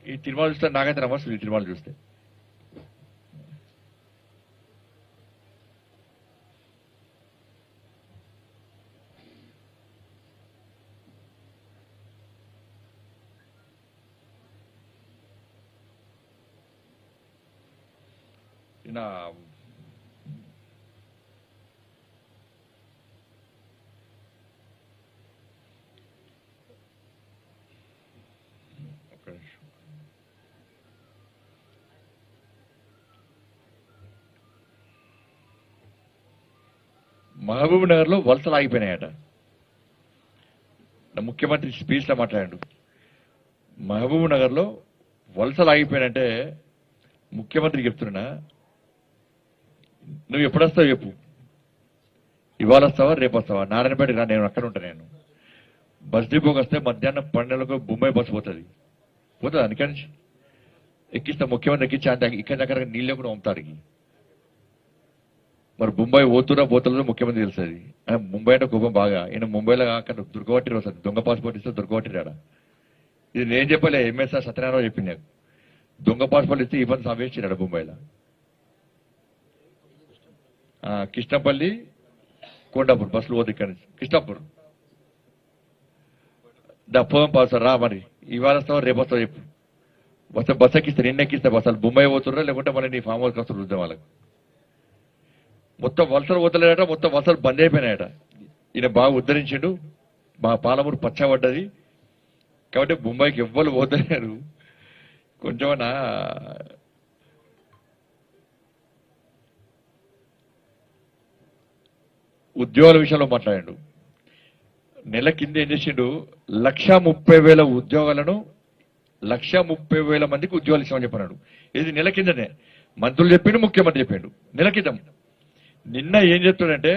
ఈ తీర్మానాలు చూస్తే నాకైతే నమస్తే. ఈ తీర్మానాలు చూస్తే నా మహబూబ్ నగర్ లో వలసలు ఆగిపోయినాయట. ముఖ్యమంత్రి స్పీచ్ లో మాట్లాడాడు. మహబూబ్ నగర్ లో వలసలు ఆగిపోయినంటే ముఖ్యమంత్రి చెప్తున్నా, నువ్వు ఎప్పుడొస్తావు చెప్పు, ఇవాళ వస్తావా రేపు వస్తావా? నారాయణపేట రా, నేను అక్కడ ఉంటాను. నేను బస్ డిపోకి వస్తే మధ్యాహ్నం 12 బొంబాయి బస్సు పోతుంది అందుకని ఎక్కిస్తా. ముఖ్యమంత్రి ఎక్కించా అంటే ఇక్కడ దగ్గర నీళ్ళే కూడా పంపుతారు. మరి ముంబై పోతుల్లో ముఖ్యమంత్రి తెలుస్తుంది. ముంబై అంటే కోపం బాగా. ఈయన ముంబైలో అక్కడ దుర్గవట్టి వస్తుంది, దొంగ పాస్పోర్ట్ ఇస్తే దుర్గవట్టి రాడా. ఇది నేను చెప్పలే, ఎంఎస్ఆర్ సత్యనారాయణ చెప్పింది. నాకు దొంగ పాస్పోర్ట్ ఇస్తే ఇబ్బంది సంవేస్తున్నాడు ముంబైలో. కిష్టంపల్లి కొండాపూర్ బస్సులు పోతే ఇక్కడ నుంచి కిష్టాపూర్ పోదాం పాస్ రా. మరి ఇవాళ వస్తావా రేపు వస్తావా చెప్పు. బస్సు ఎక్కిస్తే నిన్న ఎక్కిస్తే బస్సు ముంబై పోతుర్రా, లేకుంటే మళ్ళీ నీ ఫామ్ హౌస్ వస్తారు చూద్దాం. వాళ్ళకి మొత్తం వలసలు పోతలేడట, మొత్తం వలసలు బంద్ అయిపోయినాయట. ఈయన బాగా ఉద్ధరించాడు. మా పాలమూరు పచ్చబడ్డది కాబట్టి ముంబైకి ఎవ్వరు పోతలేరు. కొంచెమన్నా ఉద్యోగాల విషయంలో మాట్లాడాడు. నెల కింద ఏం చేసిండు, 1,30,000 ఉద్యోగాలను 1,30,000 మందికి ఉద్యోగాలు ఇస్తామని చెప్పన్నాడు. ఇది నెల కిందనే మంత్రులు చెప్పిండు, ముఖ్యమంత్రి చెప్పిండు నెల క్రితం. నిన్న ఏం చెప్తాడంటే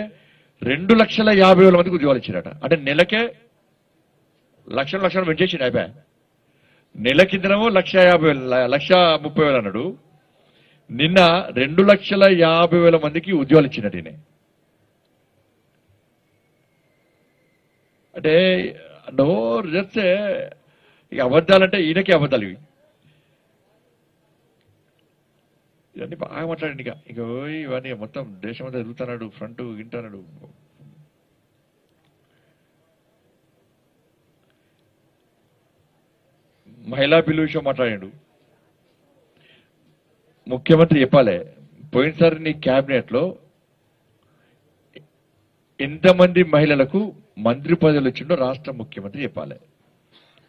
2,50,000 మందికి ఉద్యోగాలు ఇచ్చారట. అంటే నెలకే లక్షలు పెంచేసిండు అయిపోయా. నెల కిందనేమో 1,30,000 అన్నాడు. నిన్న 2,50,000 మందికి ఉద్యోగాలు ఇచ్చినట్టు ఈయన. అంటే నోరు చేస్తే ఇక అబద్ధాలంటే ఈయనకే అబద్ధాలు ఇవి. ఇవన్నీ బాగా మాట్లాడండి. ఇక ఇవన్నీ మొత్తం దేశమంతా తిరుగుతున్నాడు, ఫ్రంట్ వింటున్నాడు. మహిళా బిల్లు విషయం మాట్లాడాడు. ముఖ్యమంత్రి చెప్పాలి, పోయినసారి నీ క్యాబినెట్ లో ఎంతమంది మహిళలకు మంత్రి పదవులు ఇచ్చిండో రాష్ట్ర ముఖ్యమంత్రి చెప్పాలి.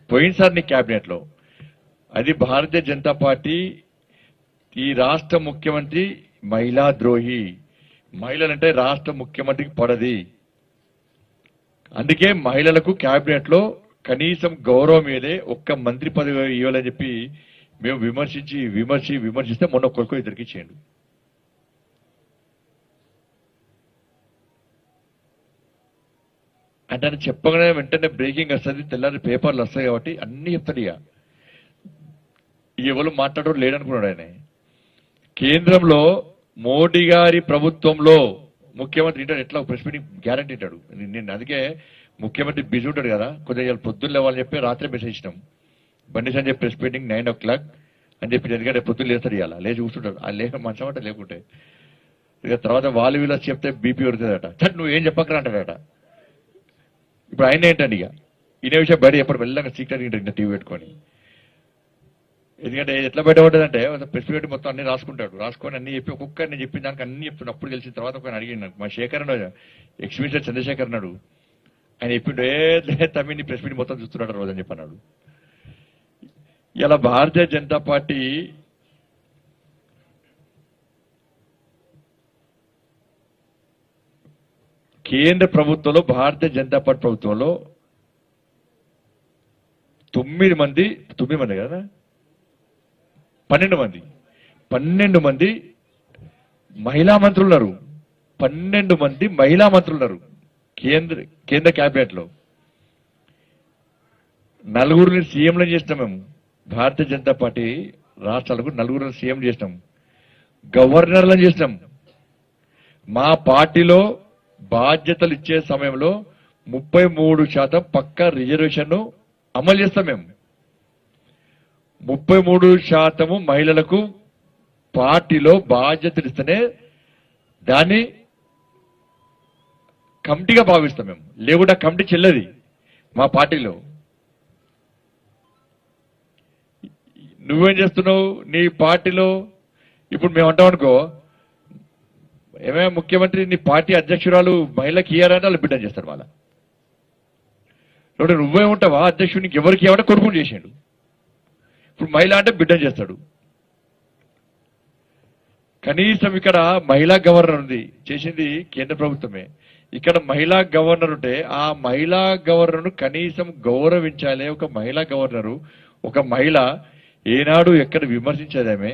పోయినసారి నీ క్యాబినెట్ లో అది భారతీయ జనతా పార్టీ, ఈ రాష్ట్ర ముఖ్యమంత్రి మహిళా ద్రోహి. మహిళలంటే రాష్ట్ర ముఖ్యమంత్రికి పడది. అందుకే మహిళలకు క్యాబినెట్ లో కనీసం గౌరవం మీదే ఒక్క మంత్రి పదవి ఇవ్వాలని చెప్పి మేము విమర్శిస్తే మొన్న కొడుకు ఇద్దరికి ఇచ్చేయండి. అంటే ఆయన చెప్పగానే వెంటనే బ్రేకింగ్ వస్తుంది, తెల్లారి పేపర్లు వస్తాయి కాబట్టి అన్ని చెప్తాడు. ఇక ఎవరు మాట్లాడడం లేడనుకున్నాడు ఆయన. కేంద్రంలో మోడీ గారి ప్రభుత్వంలో ముఖ్యమంత్రి ఇంటాడు, ఎట్లా ప్రెస్ మీటింగ్ గ్యారంటీ ఇంటాడు. నేను అందుకే ముఖ్యమంత్రి బిజీ ఉంటాడు కదా, కొద్దిగా ఇవాళ పొద్దున్న లేవాలని చెప్పి రాత్రి మెసేజ్ ఇచ్చినాం. Bandi Sanjay press meeting 9 o'clock అని చెప్పి, ఎందుకంటే పొద్దున్న లేస్తారు ఇవాళ, లేచి కూర్చుంటాడు. ఆ లేక మంచం అంటే లేకుంటే ఇక తర్వాత వాళ్ళు వీళ్ళు చెప్తే బీపీ పెడుతుందట. చట్ నువ్వు ఏం చెప్పకరా అంటాడట. ఇప్పుడు ఆయన ఏంటండి ఇక ఇదే విషయం బయట ఎప్పుడు వెళ్ళగా సీక్రెట్ ఇంట టీవీ పెట్టుకొని. ఎందుకంటే ఎట్లా బయట పడ్డదంటే ప్రెస్ మీట్ మొత్తం అన్ని రాసుకొని అన్ని చెప్పి ఒక్కొక్కరు నేను చెప్పిన దానికి అన్ని చెప్తున్నా. అప్పుడు తెలిసిన తర్వాత ఒక అడిగింది మా శేఖర్ అన్నాడు, ఎక్స్మినిస్టర్ చంద్రశేఖర్ అన్నాడు. ఆయన చెప్పిండు తమ్మి ప్రెస్ మీట్ మొత్తం చూస్తున్నాడు రోజు అని చెప్పన్నాడు. ఇలా భారతీయ జనతా పార్టీ కేంద్ర ప్రభుత్వంలో, భారతీయ జనతా పార్టీ ప్రభుత్వంలో 9 మంది కదా 12 మంది మహిళా మంత్రులు ఉన్నారు. 12 మంది మహిళా మంత్రులు ఉన్నారు కేంద్ర క్యాబినెట్ లో. 4 సీఎంలను చేసినాం మేము. భారతీయ జనతా పార్టీ రాష్ట్రాలకు 4 సీఎం చేసినాం, గవర్నర్లను చేసినాం. మా పార్టీలో బాధ్యతలు ఇచ్చే సమయంలో 33% పక్కా రిజర్వేషన్ అమలు చేస్తాం మేము. 33% మహిళలకు పార్టీలో బాధ్యతలు ఇస్తేనే దాన్ని కమిటీగా భావిస్తాం మేము, లేకుండా కమిటీ చెల్లది మా పార్టీలో. నువ్వేం చేస్తున్నావు నీ పార్టీలో? ఇప్పుడు మేము అంటాం అనుకో, ఏమే ముఖ్యమంత్రి నీ పార్టీ అధ్యక్షురాలు మహిళకి ఇయ్యారని వాళ్ళు బిడ్డ చేస్తారు. వాళ్ళ నువ్వే ఉంటావా అధ్యక్షుడు? నీకు ఎవరికి ఇవ్వడం కొడుకుని చేసాడు. ఇప్పుడు మహిళ అంటే బిడ్డ చేస్తాడు. కనీసం ఇక్కడ మహిళా గవర్నర్ ఉంది, చేసింది కేంద్ర ప్రభుత్వమే. ఇక్కడ మహిళా గవర్నర్ ఉంటే ఆ మహిళా గవర్నర్ను కనీసం గౌరవించాలి. ఒక మహిళా గవర్నరు, ఒక మహిళ ఏనాడు ఎక్కడ విమర్శించేదేమే.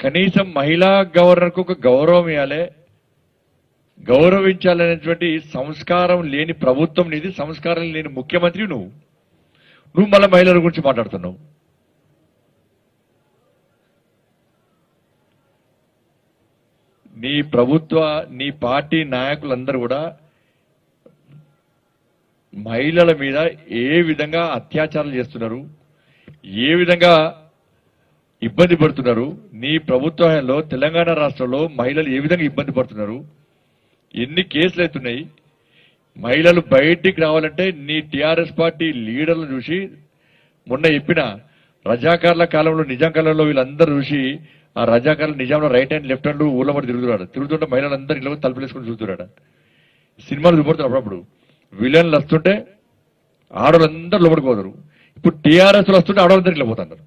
కనీసం మహిళా గవర్నర్కు ఒక గౌరవం ఇవ్వాలి, గౌరవించాలనేటువంటి సంస్కారం లేని ప్రభుత్వం నీది, సంస్కారం లేని ముఖ్యమంత్రి నువ్వు మళ్ళీ మహిళల గురించి మాట్లాడుతున్నావు. నీ పార్టీ నాయకులందరూ కూడా మహిళల మీద ఏ విధంగా అత్యాచారాలు చేస్తున్నారు, ఏ విధంగా ఇబ్బంది పడుతున్నారు, నీ ప్రభుత్వంలో తెలంగాణ రాష్ట్రంలో మహిళలు ఏ విధంగా ఇబ్బంది పడుతున్నారు, ఎన్ని కేసులు అవుతున్నాయి. మహిళలు బయటికి రావాలంటే నీ టీఆర్ఎస్ పార్టీ లీడర్లను చూసి, మొన్న చెప్పిన రజాకార్ల కాలంలో నిజాం కాలంలో వీళ్ళందరూ చూసి, ఆ రజాకార్ల నిజాంలో రైట్ హ్యాండ్ లెఫ్ట్ హ్యాండ్ ఊళ్ళ పడి తిరుగుతుంటే మహిళలందరూ ఇళ్ళ తలుపులేసుకుని చూస్తున్నాడు. సినిమాలు చూపడుతారు. అప్పుడప్పుడు విలన్లు వస్తుంటే ఆడవాళ్ళందరూ లోపలికి పోతారు. ఇప్పుడు టీఆర్ఎస్ వస్తుంటే ఆడవాళ్ళందరూ ఇళ్ళ పోతున్నారు.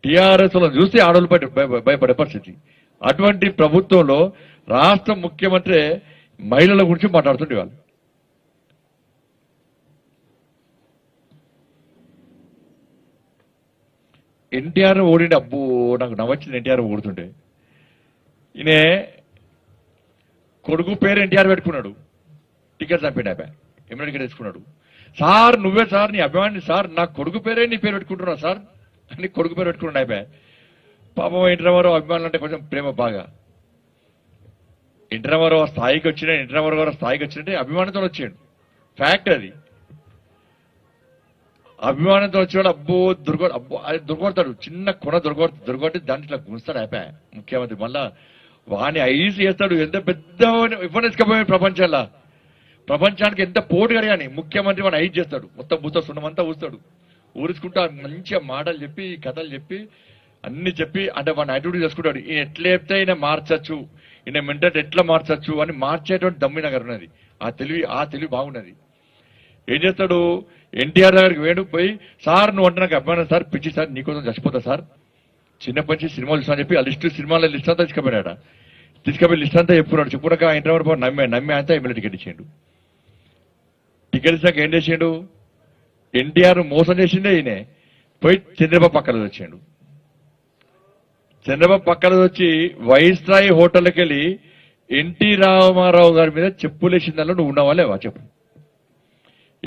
టీఆర్ఎస్ చూస్తే ఆడవాళ్ళు భయపడే పరిస్థితి. అటువంటి ప్రభుత్వంలో రాష్ట్ర ముఖ్యమంత్రి మహిళల గురించి మాట్లాడుతుండే వాళ్ళు. ఎన్టీఆర్ ఓడిండి. అబ్బో నాకు నవ్వొచ్చింది ఎన్టీఆర్ ఓడుతుంటే. ఈయన కొడుకు పేరు ఎన్టీఆర్ పెట్టుకున్నాడు, టికెట్ చంపాడు. ఏమైనా టికెట్ తెచ్చుకున్నాడు. సార్ నువ్వే సార్, నీ అభిమాని సార్, నా కొడుకు పేరే నీ పేరు పెట్టుకుంటున్నావు సార్ అని కొడుకు పేరు పెట్టుకున్నాడు. పాపం ఎన్టీ రామారావు అభిమానులు అంటే కొంచెం ప్రేమ బాగా. ఎన్టీ రామారావు స్థాయికి వచ్చినట్టే అభిమానంతో వచ్చాడు. ఫ్యాక్ట్ అది. అభిమానంతో వచ్చేవాడు అబ్బో అది దొరకొడతాడు, చిన్న కొన దొరకొట్టి దాంట్లో గుంస్తాడు ముఖ్యమంత్రి. మళ్ళా వాణ్ణి ఐస్ చేస్తాడు. ఎంత పెద్ద ఇవ్వనేసుకపోయాడు ప్రపంచానికి ఎంత పోటుగా కానీ ముఖ్యమంత్రి వాడిని ఐస్ చేస్తాడు. మొత్తం పూస్తాడు, సున్నమంతా ఊస్తాడు. ఊరుచుకుంటా మంచిగా మాటలు చెప్పి, కథలు చెప్పి, అన్ని చెప్పి, అంటే వాడిని యాటిట్యూడ్ చేసుకుంటాడు. ఈయన ఎట్లా చెప్తే ఈయన మార్చచ్చు, ఈయన మెంటల్ ఎట్లా మార్చచ్చు అని మార్చేటువంటి దమ్మి నగర్ ఉన్నది. ఆ తెలివి బాగున్నది. ఏం చేస్తాడు, ఎన్టీఆర్ దగ్గరికి వేడు పోయి, సార్ నువ్వు అంటే నాకు అభిమానం సార్, పిచ్చి సార్, నీకోసం చచ్చిపోతా సార్, చిన్నప్పటి నుంచి సినిమాలు చూసా అని చెప్పి ఆ సినిమాల లిస్ట్ అంతా తీసుకుపోయి లిస్ట్ అంతా చెప్పుకున్నాడు. చెప్పుకున్నాక ఆయన నమ్మి అంతా ఎమ్మెల్యే టికెట్ ఇచ్చాడు. టికెట్ ఇచ్చాక ఏం చేసిండు? ఎన్టీఆర్ మోసం చేసిండే ఈయనే. పోయి చంద్రబాబు పక్కన వచ్చాడు. చంద్రబాబు పక్కన వచ్చి వైస్రాయ్ హోటల్కి వెళ్ళి ఎన్టీ రామారావు గారి మీద చెప్పులేసిందాలో నువ్వు ఉన్నావా లేవా చెప్పు.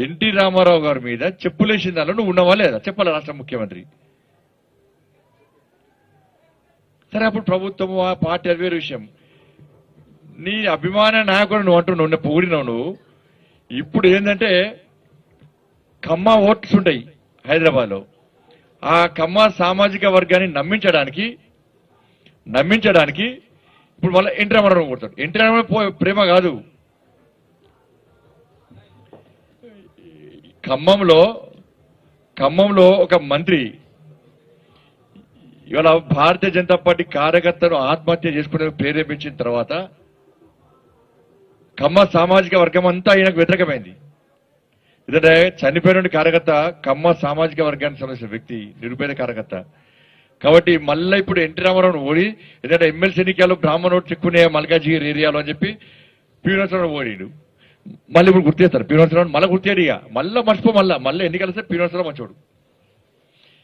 ఎన్టీ రామారావు గారి మీద చెప్పులేసిందాలో నువ్వు ఉన్నావా లేదా చెప్పాలి రాష్ట్ర ముఖ్యమంత్రి. సరే, అప్పుడు ప్రభుత్వము ఆ పార్టీ అది వేరే విషయం. నీ అభిమాన నాయకుడు నువ్వు అంటున్నావు, నువ్వు పొగిడినావు నువ్వు. ఇప్పుడు ఏంటంటే కమ్మ ఓట్స్ ఉంటాయి హైదరాబాద్ లో. ఆ కమ్మ సామాజిక వర్గాన్ని నమ్మించడానికి ఇప్పుడు మళ్ళీ ఎన్టీ రామారావు కొడతాడు. ఎన్టీ రామారావు ప్రేమ కాదు. ఖమ్మంలో ఒక మంత్రి ఇవాళ భారతీయ జనతా పార్టీ కార్యకర్తను ఆత్మహత్య చేసుకునే ప్రేరేపించిన తర్వాత కమ్మ సామాజిక వర్గం అంతా ఆయనకు వ్యతిరేకమైంది. ఎందుకంటే చనిపోయిన కార్యకర్త కమ్మ సామాజిక వర్గానికి సంబంధించిన వ్యక్తి, నిరుపేద కార్యకర్త. కాబట్టి మళ్ళీ ఇప్పుడు ఎన్టీ రామారావును ఓడి, ఎందుకంటే ఎమ్మెల్సీ ఎన్నికల్లో బ్రాహ్మణ ఓట్లు ఎక్కువనే మల్కాజిగిరి ఏరియాలో అని చెప్పి పీనోత్సవం ఓడిడు. మళ్ళీ ఇప్పుడు గుర్తు చేస్తారు పీనోత్సవం, మళ్ళీ గుర్తేడు. ఇక మళ్ళీ మర్చిపో, మళ్ళీ ఎన్నికలు వస్తే పీనోత్సవం మంచోడు.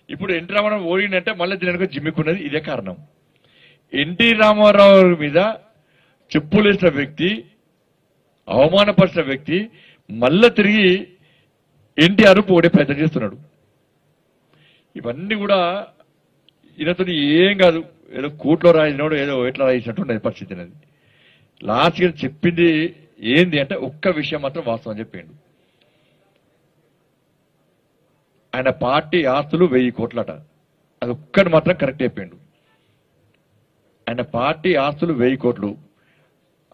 ఇప్పుడు ఎన్టీ రామారావు ఓడిందంటే మళ్ళీ దీనికి జిమ్మిక్కున్నది ఇదే కారణం. ఎన్టీ రామారావు మీద చెప్పులేసిన వ్యక్తి, అవమానపరిచిన వ్యక్తి మళ్ళా తిరిగి ఎన్టీఆర్ పోడే ప్రయత్నం చేస్తున్నాడు. ఇవన్నీ కూడా ఈయనతో ఏం కాదు, ఏదో కోర్టులో రాయినాడు, ఏదో ఎట్లా రాయించినట్టు పరిస్థితి అనేది. లాస్ట్ గా చెప్పింది ఏంది అంటే ఒక్క విషయం మాత్రం వాస్తవం చెప్పిండు. ఆయన పార్టీ ఆస్తులు 1000 కోట్లట. అది ఒక్కటి మాత్రం కరెక్ట్ చెప్పిండు. ఆయన పార్టీ ఆస్తులు 1000 కోట్లు.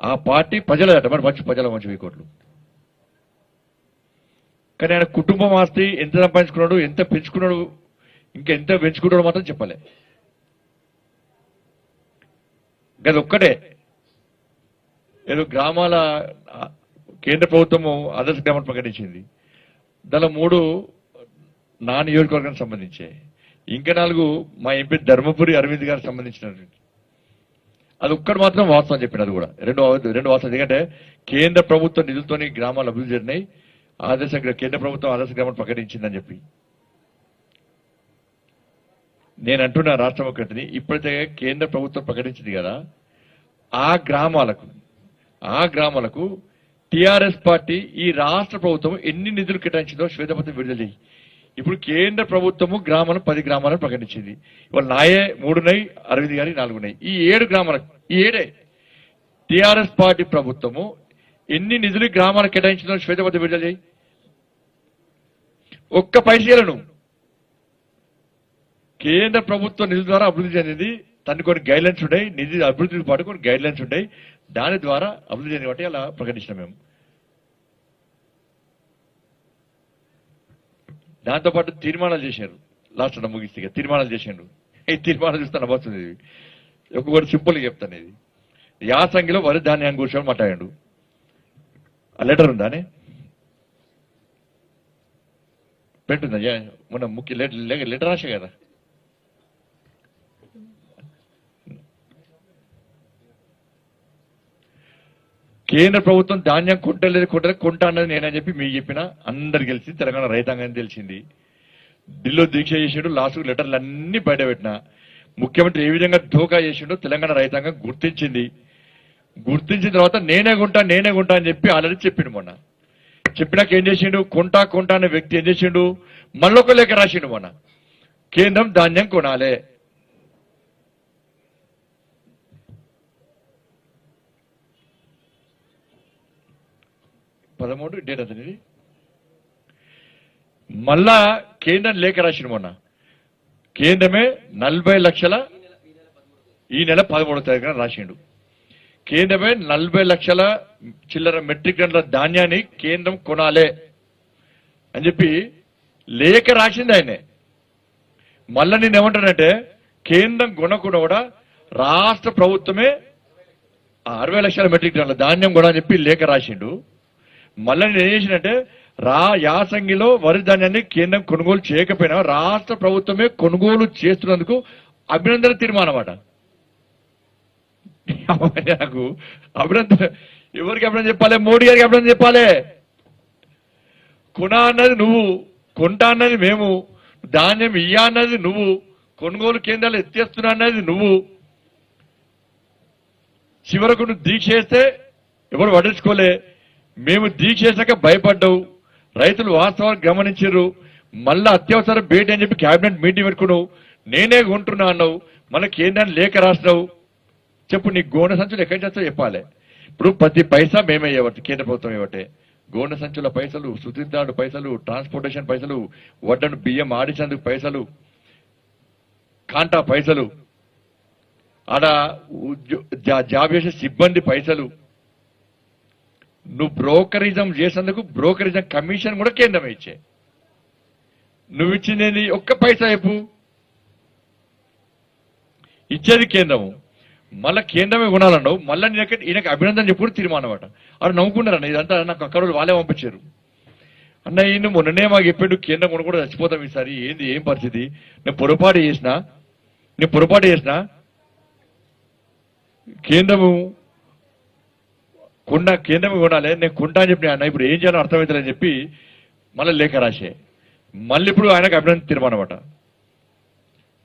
ఆ పార్టీ ప్రజలదట, మరి ప్రజల మంచి 1000 కోట్లు. కానీ ఆయన కుటుంబం ఆస్తి ఎంత సంపాదించుకున్నాడు, ఎంత పెంచుకున్నాడు, ఇంకా ఎంత పెంచుకున్నాడు మాత్రం చెప్పలే. గది ఒక్కటే. ఏదో గ్రామాల కేంద్ర ప్రభుత్వము ఆదర్శ గ్రామాన్ని ప్రకటించింది. దానిలో 3 నా నియోజకవర్గానికి సంబంధించాయి, ఇంకా 4 మా ఎంపీ ధర్మపురి అరవింద్ గారికి సంబంధించినటువంటి. అది ఒక్కటి మాత్రం వాస్తవం చెప్పిన. అది కూడా రెండు వాస్తవం. ఎందుకంటే కేంద్ర ప్రభుత్వ నిధులతోని గ్రామాలు అభివృద్ధి జరిగినాయి. కేంద్ర ప్రభుత్వం ఆదర్శ గ్రామాన్ని ప్రకటించిందని చెప్పి నేను అంటున్నా రాష్ట్ర ముఖ్యమంత్రిని. ఇప్పుడైతే కేంద్ర ప్రభుత్వం ప్రకటించింది కదా, ఆ గ్రామాలకు టిఆర్ఎస్ పార్టీ ఈ రాష్ట్ర ప్రభుత్వం ఎన్ని నిధులు కేటాయించిందో శ్వేతపత్రం విడుదల చేయి. ఇప్పుడు కేంద్ర ప్రభుత్వము గ్రామాలను 10 గ్రామాలను ప్రకటించింది. ఇవాళ నాయే 3 ఉన్నాయి, అరవింద్ గారి 4 ఉన్నాయి. ఈ 7 గ్రామాలకు, ఈ 7 టిఆర్ఎస్ పార్టీ ప్రభుత్వము ఎన్ని నిధులు గ్రామాలకు కేటాయించిందో శ్వేతపత్రం విడుదల చేయి. ఒక్క పైసలను కేంద్ర ప్రభుత్వ నిధుల ద్వారా అభివృద్ధి చెందింది. తనకి కొన్ని గైడ్లైన్స్ ఉంటాయి, నిధి అభివృద్ధితో పాటు కొన్ని గైడ్లైన్స్ ఉంటాయి. దాని ద్వారా అభివృద్ధి చెందిన బట్టి అలా ప్రకటించినాం మేము. దాంతోపాటు తీర్మానాలు చేశారు. లాస్ట్ ముగిస్తే తీర్మానాలు చేశారు. ఈ తీర్మానాలు చూస్తే నవ్వుతుంది. ఒక్కొక్కటి సింపుల్గా చెప్తాను. ఇది యాసంగిలో వరి ధాన్యాన్ని కూర్చొని మాట్లాడాడు. ఆ లెటర్ ఉందానే పెట్టుందా? మొన్న ముఖ్య లెటర్ రాసే కదా. కేంద్ర ప్రభుత్వం ధాన్యం కొంటా అన్నది నేనని చెప్పి మీకు చెప్పిన అందరు గెలిచి తెలంగాణ రైతాంగం తెలిసింది. ఢిల్లో దీక్ష చేసిండు, లాస్ట్కు లెటర్లు అన్ని బయట పెట్టిన. ముఖ్యమంత్రి ఏ విధంగా ధోకా చేసిండో తెలంగాణ రైతాంగం గుర్తించింది. గుర్తించిన తర్వాత నేనే కొంటా అని చెప్పి ఆల్రెడీ చెప్పిండు. మొన్న చెప్పినాక ఏం చేసిండు? కొంటా అనే వ్యక్తి ఏం చేసిండు? మళ్ళొక లేఖ రాసిండు. మొన్న కేంద్రం ధాన్యం కొనాలే. డేట్ అతనిది. మళ్ళా కేంద్రం లేఖ రాసిండు. మొన్న కేంద్రమే 40 లక్షల ఈ నెల 13వ తారీఖున రాసిండు. కేంద్రమే 40 లక్షల చిల్లర మెట్రిక్ టన్నుల ధాన్యాన్ని కేంద్రం కొనాలే అని చెప్పి లేఖ రాసింది ఆయనే. మళ్ళా నేను ఏమంటానంటే కేంద్రం కొనకుండా కూడా రాష్ట్ర ప్రభుత్వమే 60 లక్షల మెట్రిక్ టన్నుల ధాన్యం కూడా అని చెప్పి లేఖ రాసిండు. మళ్ళీ నేను ఏం చేసినంటే యాసంగిలో వరి ధాన్యాన్ని కేంద్రం కొనుగోలు చేయకపోయినా రాష్ట్ర ప్రభుత్వమే కొనుగోలు చేస్తున్నందుకు అభినందన తీర్మానం అన్నమాట. నాకు అభినందన, ఎవరికి అభినందన చెప్పాలి? మోడీ గారికి అభినందన చెప్పాలి. కొన అన్నది నువ్వు, కొంటా అన్నది మేము, ధాన్యం ఇయ్య అన్నది నువ్వు, కొనుగోలు కేంద్రాలు ఎత్తేస్తున్నా అన్నది నువ్వు. చివరకు నువ్వు దీక్ష చేస్తే ఎవరు పట్టించుకోలే. మేము దీక్ష చేశాక భయపడ్డావు. రైతులు వాస్తవాలు గమనించారు. మళ్ళా అత్యవసర భేటీ అని చెప్పి కేబినెట్ మీటింగ్ పెట్టుకున్నావు. నేనే కొంటున్నా అన్నావు. మన కేంద్రాన్ని లేఖ రాసినావు. చెప్పు, నీ గోనె సంచులు ఎక్కడి చేస్తావు చెప్పాలి. ఇప్పుడు ప్రతి పైసా మేమే ఇవ్వట్టు, కేంద్ర ప్రభుత్వం ఇవ్వటే. గోనె సంచుల పైసలు, సుతీర్థాడు పైసలు, ట్రాన్స్పోర్టేషన్ పైసలు, వడ్డను బియ్యం ఆడించేందుకు పైసలు, కాంటా పైసలు, ఆడ జాబ్ చేసే సిబ్బంది పైసలు, నువ్వు బ్రోకరిజం చేసేందుకు బ్రోకరిజం కమిషన్ కూడా కేంద్రమే ఇచ్చే. నువ్వు ఇచ్చింది ఒక్క పైసా చెప్పు. ఇచ్చేది కేంద్రము, మళ్ళా కేంద్రమే కొనాలన్నావు. మళ్ళీ ఈయనకి అభినందన చెప్పుడు తీర్మానం అట. అక్కడ నవ్వుకున్నారన్న. ఇదంతా నాకు అక్కడ వాళ్ళే పంపించారు. అన్న ఈయన మొన్ననే మాకు చెప్పాడు కేంద్రం కొను కూడా చచ్చిపోతాం ఈసారి. ఏంది ఏం పరిస్థితి? నేను పొరపాటు చేసినా కేంద్రము కొనాలి, నేను కొంటా అని చెప్పి అన్న ఇప్పుడు ఏం చేయాలో అర్థమవుతుందని చెప్పి మళ్ళీ లేఖ రాసే. మళ్ళీ ఇప్పుడు ఆయనకు అభినందన తీర్మానం అట.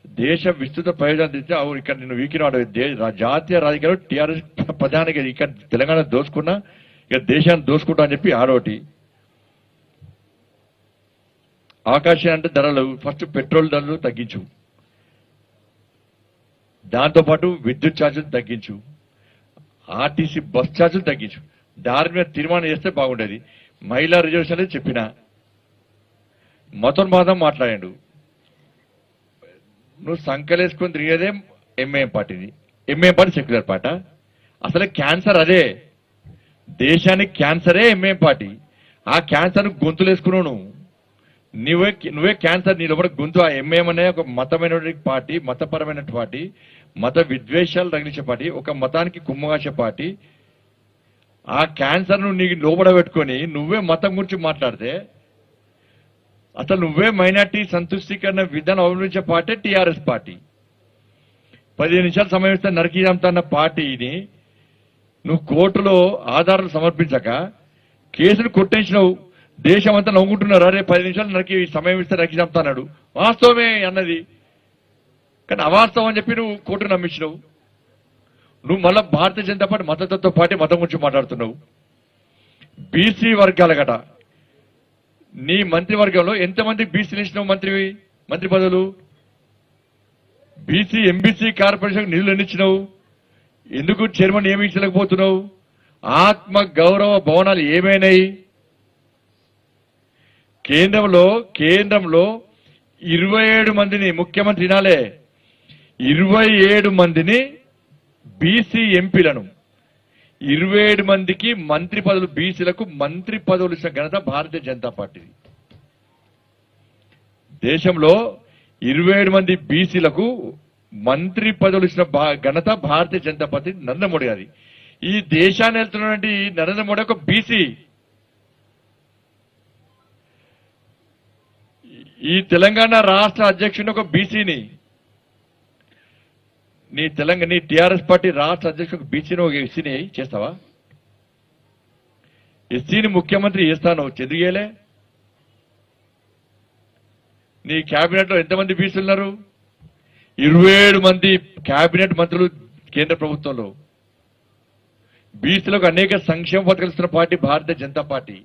దేశ విస్తృత ప్రయోజనం తెచ్చి అవును ఇక్కడ నేను వీకినాడు. జాతీయ రాజకీయాలు టీఆర్ఎస్ ప్రధానికి ఇక్కడ తెలంగాణ దోసుకున్నా ఇక దేశాన్ని దోసుకుంటా అని చెప్పి ఆరోటి. ఆకాశం అంటే ధరలు ఫస్ట్ పెట్రోల్ ధరలు తగ్గించు, దాంతోపాటు విద్యుత్ ఛార్జీలు తగ్గించు, ఆర్టీసీ బస్ ఛార్జీలు తగ్గించు. దాని మీద తీర్మానం చేస్తే బాగుండేది. మహిళా రిజర్వేషన్ చెప్పిన మతోన్మాదం మాట్లాడాడు. నువ్వు సంకలేసుకొని తిరిగేదే ఎంఐఎం పార్టీని. MIM party secular party. అసలే క్యాన్సర్ అదే, దేశానికి క్యాన్సరే ఎంఐఎం పార్టీ. ఆ క్యాన్సర్ గొంతులేసుకున్నావు నువ్వే క్యాన్సర్. నీ లోపల గొంతు. ఆ ఎంఐఎం అనే ఒక మతమైన పార్టీ, మతపరమైన పార్టీ, మత విద్వేషాలు రగిలించే పార్టీ, ఒక మతానికి కుమ్మగాసే పార్టీ. ఆ క్యాన్సర్ ను నీకు లోపల పెట్టుకొని నువ్వే మతం గురించి మాట్లాడితే అసలు నువ్వే మైనార్టీ సంతుష్టీకరణ విధానం అవలంబించే పార్టీ టీఆర్ఎస్ పార్టీ. 15 నిమిషాలు సమయం ఇస్తే నరికింతన్న పార్టీని నువ్వు కోర్టులో ఆధారాలు సమర్పించక కేసులు కొట్టేసినావు. దేశం అంతా నవ్వుకుంటున్నారు. అరే 10 నిమిషాలు నరికి సమయం ఇస్తే నరికి చంపుతాడు. వాస్తవమే అన్నది, కానీ అవాస్తవం అని చెప్పి నువ్వు కోర్టు నమ్మించినావు. నువ్వు మళ్ళా భారతీయ జనతా పార్టీ మతతత్వ పార్టీ మతం గురించి మాట్లాడుతున్నావు. బీసీ వర్గాల గట నీ మంత్రివర్గంలో ఎంతమంది బీసీలు ఇచ్చినావు మంత్రి పదవులు? బీసీ ఎంబీసీ కార్పొరేషన్ నిధులు ఎన్ని ఇచ్చినావు? ఎందుకు చైర్మన్ నియమించలేకపోతున్నావు? ఆత్మ గౌరవ భవనాలు ఏమైనాయి? కేంద్రంలో 27 మందిని ముఖ్యమంత్రి వినాలే, 27 మందిని బీసీ ఎంపీలను 27 మందికి మంత్రి పదవులు, బీసీలకు మంత్రి పదవులు ఇచ్చిన ఘనత భారతీయ జనతా పార్టీ. దేశంలో 27 మంది బీసీలకు మంత్రి పదవులు ఇచ్చిన ఘనత భారతీయ జనతా పార్టీ, నరేంద్ర మోడీ గారి. ఈ దేశాన్ని వెళ్తున్నటువంటి నరేంద్ర మోడీ ఒక బీసీ. ఈ తెలంగాణ రాష్ట్ర అధ్యక్షుని ఒక బీసీని, నీ టీఆర్ఎస్ పార్టీ రాష్ట్ర అధ్యక్షుడు బీసీని ఒక ఎస్సీని చేస్తావా? ఎస్సీని ముఖ్యమంత్రి చేస్తాను చెదిగేలే. నీ కేబినెట్ లో ఎంతమంది బీసీలు ఉన్నారు? 27 మంది కేబినెట్ మంత్రులు కేంద్ర ప్రభుత్వంలో. బీసీలకు అనేక సంక్షేమ పథకాలు ఇస్తున్న పార్టీ భారతీయ జనతా పార్టీ.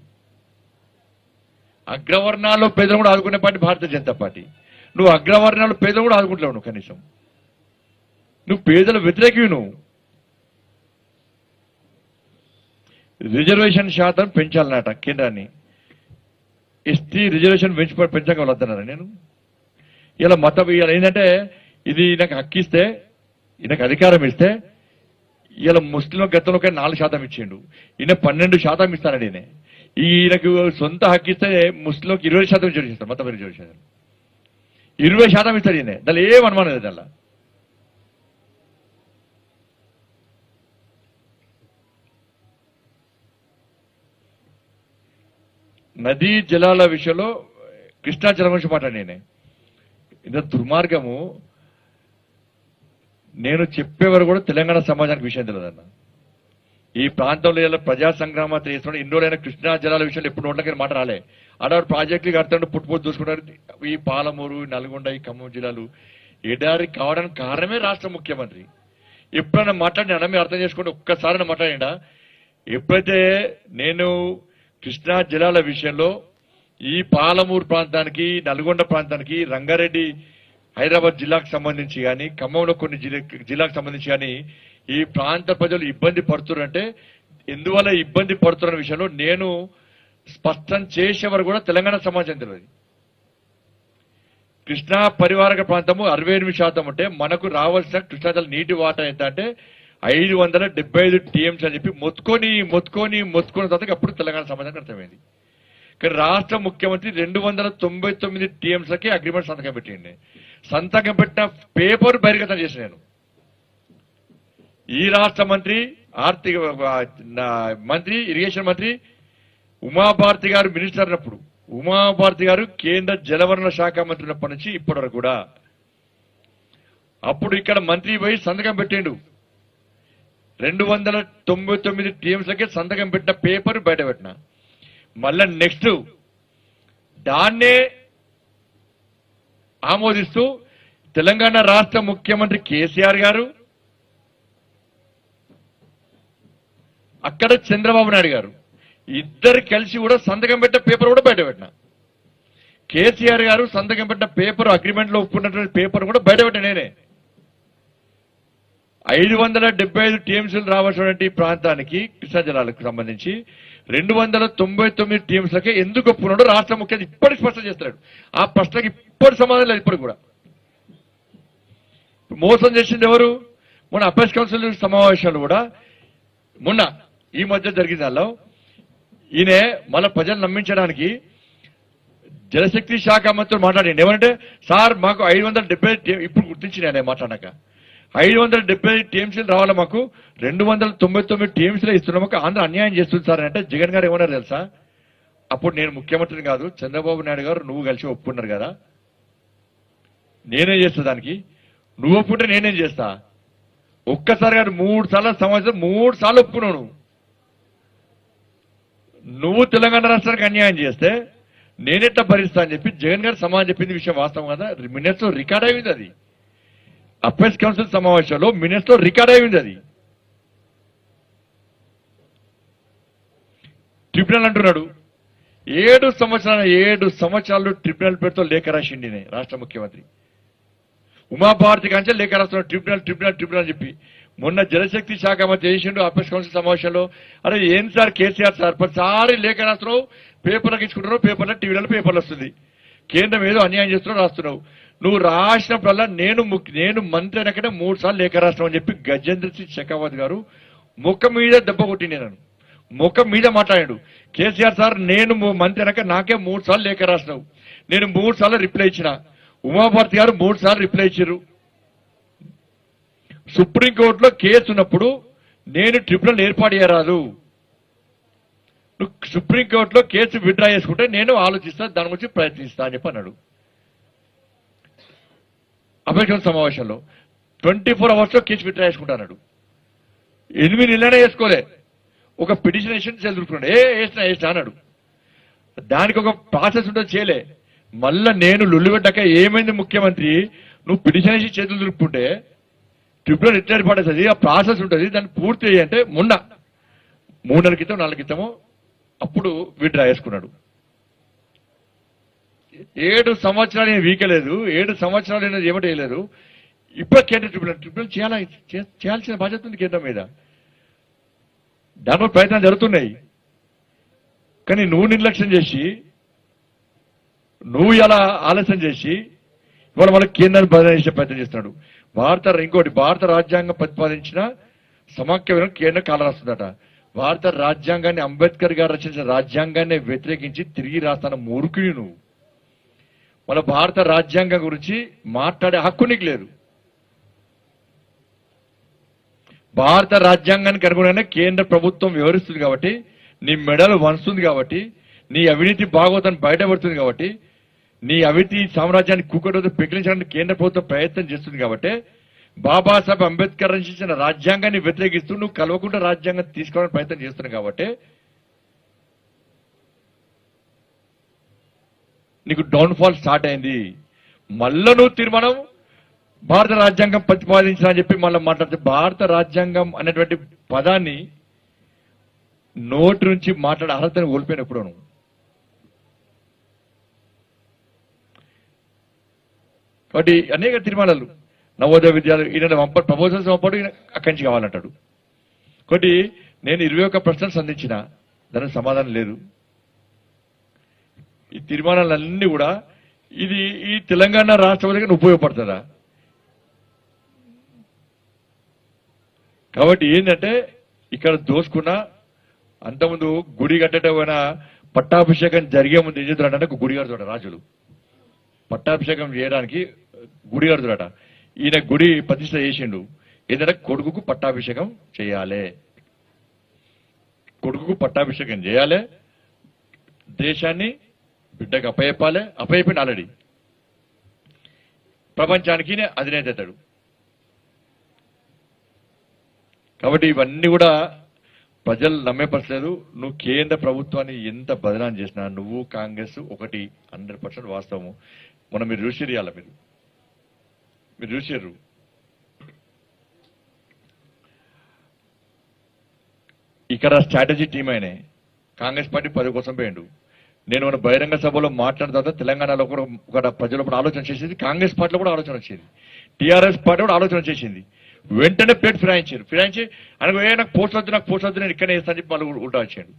అగ్రవర్ణాల్లో పేదలు కూడా ఆదుకునే పార్టీ భారతీయ జనతా పార్టీ. నువ్వు అగ్రవర్ణాల్లో పేదలు కూడా ఆదుకుంటున్నావు. నువ్వు కనీసం నువ్వు పేదల వ్యతిరేకివి. నువ్వు రిజర్వేషన్ శాతం పెంచాలన్నట కేంద్రాన్ని. ఎస్టీ రిజర్వేషన్ పెంచక వద్దన్నారా? నేను ఇలా ఇలా ఏంటంటే ఇది నాకు హక్కిస్తే, ఈయనకు అధికారం ఇస్తే, ఇలా ముస్లింల గతంలో 4% ఇచ్చిండు. ఈయన 12% ఇస్తానండి. ఈయనకు సొంత హక్కిస్తే ముస్లింలకు 20% రిజర్వేషన్ ఇస్తాడు. మొత్తం రిజర్వేషన్ 20% ఇస్తాడు ఈయన. దాని ఏం అనుమానం లేదు. అలా నదీ జలాల విషయంలో కృష్ణా జలం గురించి మాట్లాడి ఇంత దుర్మార్గము. నేను చెప్పేవారు కూడా తెలంగాణ సమాజానికి విషయం తెలియదన్న. ఈ ప్రాంతంలో ఇలా ప్రజా సంగ్రామాలు చేస్తున్నాడు. ఇన్ని రోజులైన కృష్ణా జలాల విషయంలో ఎప్పుడు నోట్లకి మాట రాలే. ఆడవాడు ప్రాజెక్టులు కడతాడు, పుట్టుపోటు చూసుకుంటారు. ఈ పాలమూరు, నల్గొండ, ఈ ఖమ్మం జిల్లాలు ఎడారి కావడానికి కారణమే రాష్ట్ర ముఖ్యమంత్రి. ఎప్పుడైనా మాట్లాడినా మీరు అర్థం చేసుకోండి, ఒక్కసారి మాట్లాడినా. ఎప్పుడైతే నేను కృష్ణా జలాల విషయంలో ఈ పాలమూరు ప్రాంతానికి, నల్గొండ ప్రాంతానికి, రంగారెడ్డి హైదరాబాద్ జిల్లాకు సంబంధించి కానీ, ఖమ్మంలో కొన్ని జిల్లాకు సంబంధించి కానీ ఈ ప్రాంత ప్రజలు ఇబ్బంది పడుతున్నారంటే ఎందువల్ల ఇబ్బంది పడుతున్న విషయంలో నేను స్పష్టం చేసేవారు కూడా తెలంగాణ సమాజం తెలియదు. కృష్ణా పరివారక ప్రాంతము 68% ఉంటే మనకు రావాల్సిన కృష్ణా జల నీటి వాటా ఎంత అంటే 575 టీఎంసీ అని చెప్పి మొత్తుకొని తర్వాత అప్పుడు తెలంగాణ సమాజానికి అర్థమైంది. కానీ రాష్ట్ర ముఖ్యమంత్రి 299 టీఎంసీకి అగ్రిమెంట్ సంతకం పెట్టిండి. సంతకం పెట్టిన పేపర్ బహిర్గతం చేసి నేను ఈ రాష్ట్ర మంత్రి ఆర్థిక మంత్రి ఇరిగేషన్ మంత్రి ఉమాభారతి గారు మినిస్టర్ అన్నప్పుడు, ఉమాభారతి గారు కేంద్ర జలవనరుల శాఖ మంత్రి ఉన్నప్పటి నుంచి ఇప్పటి వరకు కూడా అప్పుడు ఇక్కడ మంత్రి పోయి సంతకం పెట్టిండు. 299 టీఎంసీకి సంతకం పెట్టిన పేపర్ బయట పెట్టిన. మళ్ళా నెక్స్ట్ దాన్నే ఆమోదిస్తూ తెలంగాణ రాష్ట్ర ముఖ్యమంత్రి కేసీఆర్ గారు, అక్కడ చంద్రబాబు నాయుడు గారు ఇద్దరు కలిసి కూడా సంతకం పెట్టిన పేపర్ కూడా బయట పెట్టిన. కేసీఆర్ గారు సంతకం పెట్టిన పేపర్, అగ్రిమెంట్ లో ఒప్పుకున్నటువంటి పేపర్ కూడా బయట పెట్టిన నేనే. 575 టీఎంసీలు రావాల్సినటువంటి ప్రాంతానికి కృష్ణా జలాలకు సంబంధించి 299 టీఎంసీలకే ఎందుకు ఒప్పుకున్నాడో రాష్ట్ర ముఖ్యమంత్రి ఇప్పటికి స్పష్టం చేస్తున్నాడు. ఆ ప్రశ్నకి ఇప్పటి సమాధానం లేదు. ఇప్పటికి కూడా మోసం చేసింది ఎవరు? మన అపెక్స్ కౌన్సిల్ సమావేశాలు కూడా మొన్న ఈ మధ్య జరిగిన దానిలో ఈయన మన ప్రజలు నమ్మించడానికి జలశక్తి శాఖ మంత్రులు మాట్లాడండి. ఏమంటే సార్ మాకు 570 ఇప్పుడు గుర్తించిన ఆయన మాట్లాడాక 570 టీఎంసీలు రావాలి, మాకు 299 టీఎంసీలు ఇస్తున్నాం, మాకు ఆంధ్ర అన్యాయం చేస్తుంది సార్ అంటే జగన్ గారు ఏమన్నారు తెలుసా? అప్పుడు నేను ముఖ్యమంత్రిని కాదు, చంద్రబాబు నాయుడు గారు నువ్వు కలిసి ఒప్పుకున్నారు కదా, నేనేం చేస్తా దానికి, నువ్వు ఒప్పుకుంటే నేనేం చేస్తా? ఒక్కసారి గారు 3 సార్లు సమావేశం 3 సార్లు ఒప్పుకున్నావు. నువ్వు తెలంగాణ రాష్ట్రానికి అన్యాయం చేస్తే నేనెట్లా భరిస్తా అని చెప్పి జగన్ గారు సమాధానం చెప్పింది విషయం వాస్తవం కదా. మినిట్స్ లో రికార్డ్ అయింది. అది అపెక్స్ కౌన్సిల్ సమావేశంలో మినిట్స్ లో రికార్డ్ అయింది. అది ట్రిబ్యునల్ అంటున్నాడు 7 సంవత్సరాలు ట్రిబ్యునల్ పేరుతో లేఖ రాసిండి రాష్ట్ర ముఖ్యమంత్రి. ఉమాభారతి కాంచె లేఖ రాస్తున్నాడు ట్రిబ్యునల్ అని చెప్పి. మొన్న జలశక్తి శాఖ మంత్రి చేసిండు అపెక్స్ కౌన్సిల్ సమావేశంలో, అరే ఏం సార్ కేసీఆర్ సార్ ప్రతిసారి లేఖ రాస్తున్నావు, పేపర్లకు ఇచ్చుకుంటున్నావు, పేపర్లో టీవీలలో పేపర్లు వస్తుంది, కేంద్రం ఏదో అన్యాయం చేస్తున్నావు రాస్తున్నావు. నువ్వు రాసినప్పుడల్లా నేను మంత్రి అనకనే 3 సార్లు లేఖ రాష్ట్రం అని చెప్పి గజేంద్ర సింగ్ షెకావత్ గారు ముఖం మీద దెబ్బ కొట్టింది. నన్ను ముఖం మీద మాట్లాడాడు. కేసీఆర్ సార్ నేను మంత్రి అనక నాకే 3 సార్లు లేఖ రాసినావు, నేను 3 సార్లు రిప్లై ఇచ్చిన, ఉమాభారతి గారు 3 సార్లు రిప్లై ఇచ్చారు. సుప్రీంకోర్టులో కేసు ఉన్నప్పుడు నేను ట్రిబ్యునల్ ఏర్పాటు చేయరాదు, నువ్వు సుప్రీంకోర్టులో కేసు విత్డ్రా చేసుకుంటే నేను ఆలోచిస్తా, దాని గురించి ప్రయత్నిస్తా అని చెప్పి అన్నాడు. అపెక్స్ సమావేశంలో 24 అవర్స్ లో కేసు విత్డ్రా చేసుకుంటాడు. 8 నెలలైనా వేసుకోలే, ఒక పిటిషన్ వేసి చదువుకున్నాడు. వేసినా అన్నాడు. దానికి ఒక ప్రాసెస్ ఉంటుంది, చేయలే. మళ్ళా నేను లొల్లిపెట్టాక ఏమైంది ముఖ్యమంత్రి, నువ్వు పిటిషన్ వేసి చేతులు దులుపుకుంటే ట్రిబ్యునల్ ఎట్లా ఏర్పడేస్తుంది, ఆ ప్రాసెస్ ఉంటుంది, దాన్ని పూర్తి చేయంటే మొన్న 3 నెలల క్రితం 4 క్రితమో అప్పుడు విత్డ్రా చేసుకున్నాడు. 7 సంవత్సరాలు నేను వీకలేదు, 7 సంవత్సరాలు నేను ఏమిటి వేయలేదు. ఇప్పుడు కేంద్ర ట్రిబ్యునల్ చేయాల్సిన బాధ్యత ఉంది కేంద్రం మీద. దానిలో ప్రయత్నాలు జరుగుతున్నాయి. కానీ నువ్వు నిర్లక్ష్యం చేసి, నువ్వు ఇలా ఆలస్యం చేసి ఇవాళ వాళ్ళకి కేంద్రాన్ని బదిలీ చేసే ప్రయత్నం చేస్తున్నాడు. భారత రాజ్యాంగం ప్రతిపాదించిన సమాఖ్య విధానం కేంద్రం కాలరాస్తుందట. భారత రాజ్యాంగాన్ని అంబేద్కర్ గారు రచించిన రాజ్యాంగాన్ని వ్యతిరేకించి తిరిగి రాస్తాన మూర్ఖుని నువ్వు. మన భారత రాజ్యాంగం గురించి మాట్లాడే హక్కు నీకు లేదు. భారత రాజ్యాంగానికి అనుగుణంగానే కేంద్ర ప్రభుత్వం వ్యవహరిస్తుంది కాబట్టి, నీ మెడలు వంచుతుంది కాబట్టి, నీ అవినీతి భాగవతాన్ని బయటపడుతుంది కాబట్టి, నీ అవినీతి సామ్రాజ్యాన్ని కూకటతో పెకిలించడానికి కేంద్ర ప్రభుత్వం ప్రయత్నం చేస్తుంది కాబట్టి బాబాసాహెబ్ అంబేద్కర్ రచించిన రాజ్యాంగాన్ని వ్యతిరేకిస్తూ నువ్వు కలవకుండా రాజ్యాంగం తీసుకోవడానికి ప్రయత్నం చేస్తున్నావు కాబట్టి నీకు డౌన్ఫాల్ స్టార్ట్ అయింది. మళ్ళా నువ్వు తీర్మానం భారత రాజ్యాంగం ప్రతిపాదించిన అని చెప్పి మళ్ళీ మాట్లాడితే భారత రాజ్యాంగం అనేటువంటి పదాన్ని నోటి నుంచి మాట్లాడే అర్హతను కోల్పోయినప్పుడు నువ్వు కాబట్టి అనేక తీర్మానాలు నవోదయ విద్యాలయం ఈయన ప్రపోజల్స్ పంపాడు, ఈయన అక్కడి నుంచి కావాలంటాడు. కాబట్టి నేను 21 ప్రశ్నలు సంధించిన దానికి సమాధానం లేదు. ఈ తీర్మానాలన్నీ కూడా ఇది ఈ తెలంగాణ రాష్ట్రపతికి ఉపయోగపడుతుందా? కాబట్టి ఏంటంటే ఇక్కడ దోసుకున్న అంతకుముందు గుడి కట్టడం పట్టాభిషేకం జరిగే ముందు ఏం చేద్దారంటే గుడి కడుతుట రాజులు పట్టాభిషేకం చేయడానికి గుడి కడుతుడట. ఈయన గుడి ప్రతిష్ట చేసిండు. ఏదంటే కొడుకుకు పట్టాభిషేకం చేయాలి, కొడుకుకు పట్టాభిషేకం చేయాలి, దేశాన్ని బిడ్డకు అప్పయ్యాలి. అప్పయ్యపోయింది ఆల్రెడీ, ప్రపంచానికి అధినేత అవుతాడు. కాబట్టి ఇవన్నీ కూడా ప్రజలు నమ్మే పరిస్థితి. నువ్వు కేంద్ర ప్రభుత్వాన్ని ఎంత బదనాం చేసినా నువ్వు కాంగ్రెస్ ఒకటి 100% వాస్తవము. మనం మీరు చూసియాల మీరు చూసారు. ఇక్కడ స్ట్రాటజీ టీం అయినే కాంగ్రెస్ పార్టీ 10 కోసం పోయిండు. నేను మన బహిరంగ సభలో మాట్లాడిన తర్వాత తెలంగాణలో కూడా ఒక ప్రజలు కూడా ఆలోచన చేసేది, కాంగ్రెస్ పార్టీలో కూడా ఆలోచన వచ్చేది, టీఆర్ఎస్ పార్టీ కూడా ఆలోచన చేసింది. వెంటనే ప్లేట్ ఫిరాయించి అనగా నాకు పోస్ట్ వద్దు నేను ఇక్కడనే వేస్తాను చెప్పి వాళ్ళు ఉల్టా వచ్చాడు.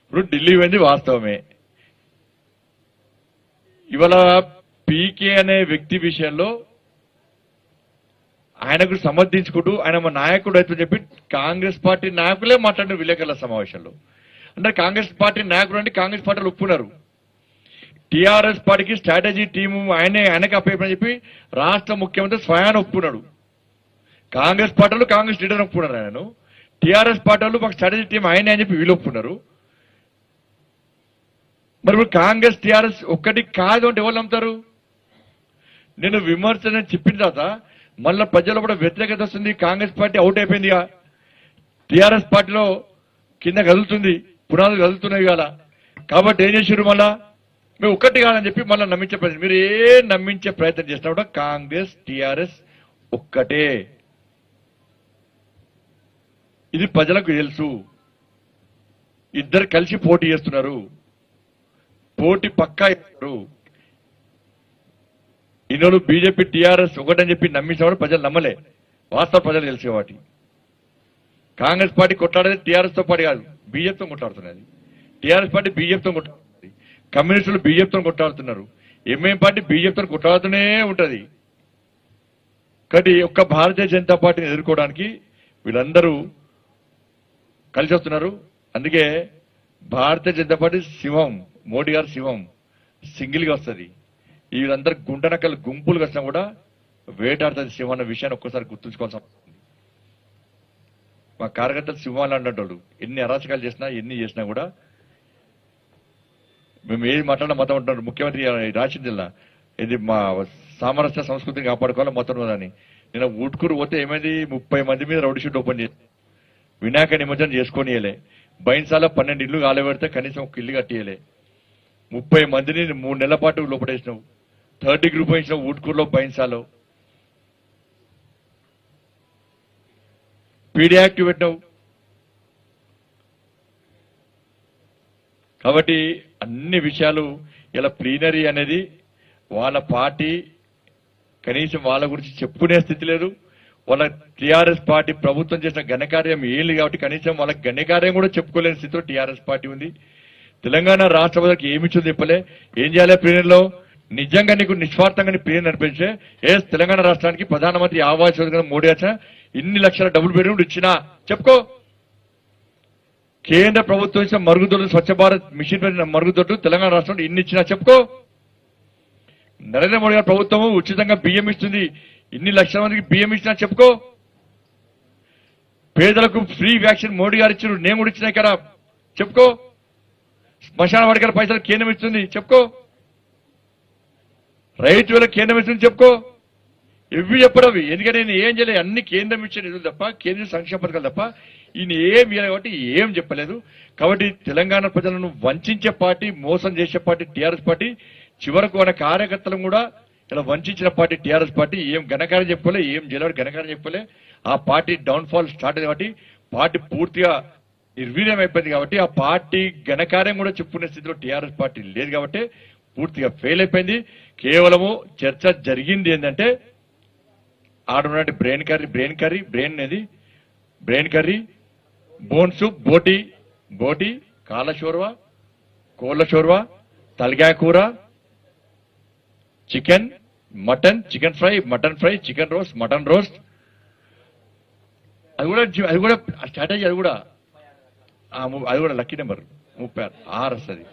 ఇప్పుడు ఢిల్లీ పోయింది వాస్తవమే. ఇవాళ పీకే అనే వ్యక్తి విషయంలో ఆయనకు సమర్థించుకుంటూ ఆయన మా నాయకుడు అయితే చెప్పి కాంగ్రెస్ పార్టీ నాయకులే మాట్లాడిన విలేకరుల సమావేశంలో. అంటే కాంగ్రెస్ పార్టీ నాయకుడు అంటే కాంగ్రెస్ పార్టీలు ఒప్పుకున్నారు. టీఆర్ఎస్ పార్టీకి స్ట్రాటజీ టీము ఆయనకి అప్పయ్యని చెప్పి రాష్ట్ర ముఖ్యమంత్రి స్వయాన్ని ఒప్పుకున్నాడు. కాంగ్రెస్ పార్టీలు కాంగ్రెస్ లీడర్ ఒప్పుకున్నారు ఆయనను. టీఆర్ఎస్ పార్టీలు మాకు స్ట్రాటజీ టీం ఆయనే అని చెప్పి వీళ్ళు ఒప్పుకున్నారు. మరి ఇప్పుడు కాంగ్రెస్ టీఆర్ఎస్ ఒక్కటి కాదు అంటే ఎవరు నమ్ముతారు? నేను విమర్శన చెప్పిన తర్వాత మళ్ళీ ప్రజల్లో కూడా వ్యతిరేకత వస్తుంది. కాంగ్రెస్ పార్టీ అవుట్ అయిపోయిందిగా, టీఆర్ఎస్ పార్టీలో కింద కదులుతుంది, పునాదులు కదులుతున్నాయి ఇవాళ. కాబట్టి ఏం చేసారు? మళ్ళా మేము ఒక్కటి కాదని చెప్పి మళ్ళీ నమ్మించే ప్రయత్నం. మీరు నమ్మించే ప్రయత్నం చేసినా కూడా కాంగ్రెస్ టీఆర్ఎస్ ఒక్కటే, ఇది ప్రజలకు తెలుసు. ఇద్దరు కలిసి పోటీ చేస్తున్నారు, పోటీ పక్కా చేస్తారు. ఇన్నోళ్ళు బీజేపీ టీఆర్ఎస్ ఒకటని చెప్పి నమ్మించినప్పుడు ప్రజలు నమ్మలే. వాస్తవ ప్రజలు తెలిసే వాటి. కాంగ్రెస్ పార్టీ కొట్లాడేది టీఆర్ఎస్ తో పాటు కాదు, బీజేపీతో కొట్లాడుతున్నది. టీఆర్ఎస్ పార్టీ బీజేపీతో కొట్లాడుతుంది, కమ్యూనిస్టులు బీజేపీతో కొట్లాడుతున్నారు, ఎంఐఎం పార్టీ బీజేపీతో కొట్లాడుతూనే ఉంటది. కాబట్టి ఒక్క భారతీయ జనతా పార్టీని ఎదుర్కోవడానికి వీళ్ళందరూ కలిసి వస్తున్నారు. అందుకే భారతీయ జనతా పార్టీ సింహం, మోడీ గారు సింహం సింగిల్ గా వస్తుంది. వీళ్ళందరూ గుంటనక్కలు గుంపులుగా వచ్చినా కూడా వేటాడుతుంది సింహం అన్న విషయాన్ని ఒక్కసారి గుర్తుంచుకోవాల్సి వస్తుంది. మా కార్యకర్తలు సింహాలు అన్నట్టు ఎన్ని అరాచకాలు చేసినా ఎన్ని చేసినా కూడా మేము ఏది మాట్లాడినా మతం అంటున్నారు. ముఖ్యమంత్రి రాజశేఖర్ జిల్లా ఇది మా సామరస్య సంస్కృతిని కాపాడుకోవాలి మతం అని. నేను ఊట్కూరు పోతే ఏమైంది, 30 మంది మీద రౌడీ షీట్ ఓపెన్ చేసి వినాయక నిమజ్జనం చేసుకోనియలే. బైన్సాల 12 ఇళ్లు కాలబెడితే కనీసం ఒక ఇల్లు కట్టియలే. 30 మందిని 3 నెలల పాటు లోపడేసినావు. 30 గ్రూప్ వేసినావు ఊట్కూరులో, బైన్సాలో పీడీ యాక్ట్ పెట్టినావు. కాబట్టి అన్ని విషయాలు ఇలా ప్లీనరీ అనేది వాళ్ళ పార్టీ కనీసం వాళ్ళ గురించి చెప్పుకునే స్థితి లేదు. వాళ్ళ టీఆర్ఎస్ పార్టీ ప్రభుత్వం చేసిన ఘనకార్యం ఏళ్ళు కాబట్టి కనీసం వాళ్ళకి ఘనకార్యం కూడా చెప్పుకోలేని స్థితిలో టీఆర్ఎస్ పార్టీ ఉంది. తెలంగాణ రాష్ట్రపతికి ఏమిచ్చింది చెప్పలే. ఏం చేయాలి ప్లీనరీలో? నిజంగా నీకు నిస్వార్థంగా నీ ప్లీనరీ నడిపించే తెలంగాణ రాష్ట్రానికి ప్రధానమంత్రి ఆవాస్ యోజన మోడీ వచ్చిన ఇన్ని లక్షల డబుల్ బెడ్రూమ్ ఇచ్చినా చెప్పుకో. కేంద్ర ప్రభుత్వం ఇచ్చిన మరుగుదొడ్లు, స్వచ్ఛ భారత్ మిషన్ పెట్టిన మరుగుదొడ్లు తెలంగాణ రాష్ట్రంలో ఇన్ని ఇచ్చినా చెప్పుకో. నరేంద్ర మోడీ గారి ప్రభుత్వం ఉచితంగా బియ్యం ఇస్తుంది, ఇన్ని లక్షల మందికి బియ్యం ఇచ్చినా చెప్పుకో. పేదలకు ఫ్రీ వ్యాక్సిన్ మోడీ గారు ఇచ్చారు, నేను కూడా ఇచ్చినా కదా చెప్పుకో. శ్మశాన వాడికల పైసలు కేంద్రం ఇస్తుంది చెప్పుకో. రైతు వేల కేంద్రం ఇస్తుంది చెప్పుకో. ఇవి చెప్పడవి. ఎందుకంటే నేను ఏం చేయలేదు, అన్ని కేంద్రం ఇచ్చే నిధులు తప్ప, కేంద్ర సంక్షేమ పథకాలు తప్ప ఈయన ఏం ఇవ్వలేదు కాబట్టి ఏం చెప్పలేదు. కాబట్టి తెలంగాణ ప్రజలను వంచే పార్టీ, మోసం చేసే పార్టీ టీఆర్ఎస్ పార్టీ. చివరకు మన కార్యకర్తలను కూడా ఇలా వంచిన పార్టీ టీఆర్ఎస్ పార్టీ. ఏం ఘనకార్యం చెప్పుకోలే, ఏం జలవాడి ఘనకార్యం చెప్పుకోలే. ఆ పార్టీ డౌన్ ఫాల్ స్టార్ట్ అయింది కాబట్టి పార్టీ పూర్తిగా నిర్వీర్యం అయిపోయింది కాబట్టి ఆ పార్టీ ఘనకార్యం కూడా చెప్పుకునే స్థితిలో టీఆర్ఎస్ పార్టీ లేదు కాబట్టి పూర్తిగా ఫెయిల్ అయిపోయింది. కేవలము చర్చ జరిగింది ఏంటంటే ఆడున్నట్టు బ్రెయిన్ కర్రీ, బోన్ సూప్, బోటి, కాళ్ళ షోర్వా, కోళ్ళ షోర్వా, తలకాయ కూర, chicken, mutton, chicken fry, mutton fry, chicken roast, mutton roast. అది కూడా స్ట్రాటజీ. అది కూడా లక్కీ నెంబర్ 36 వస్తుంది.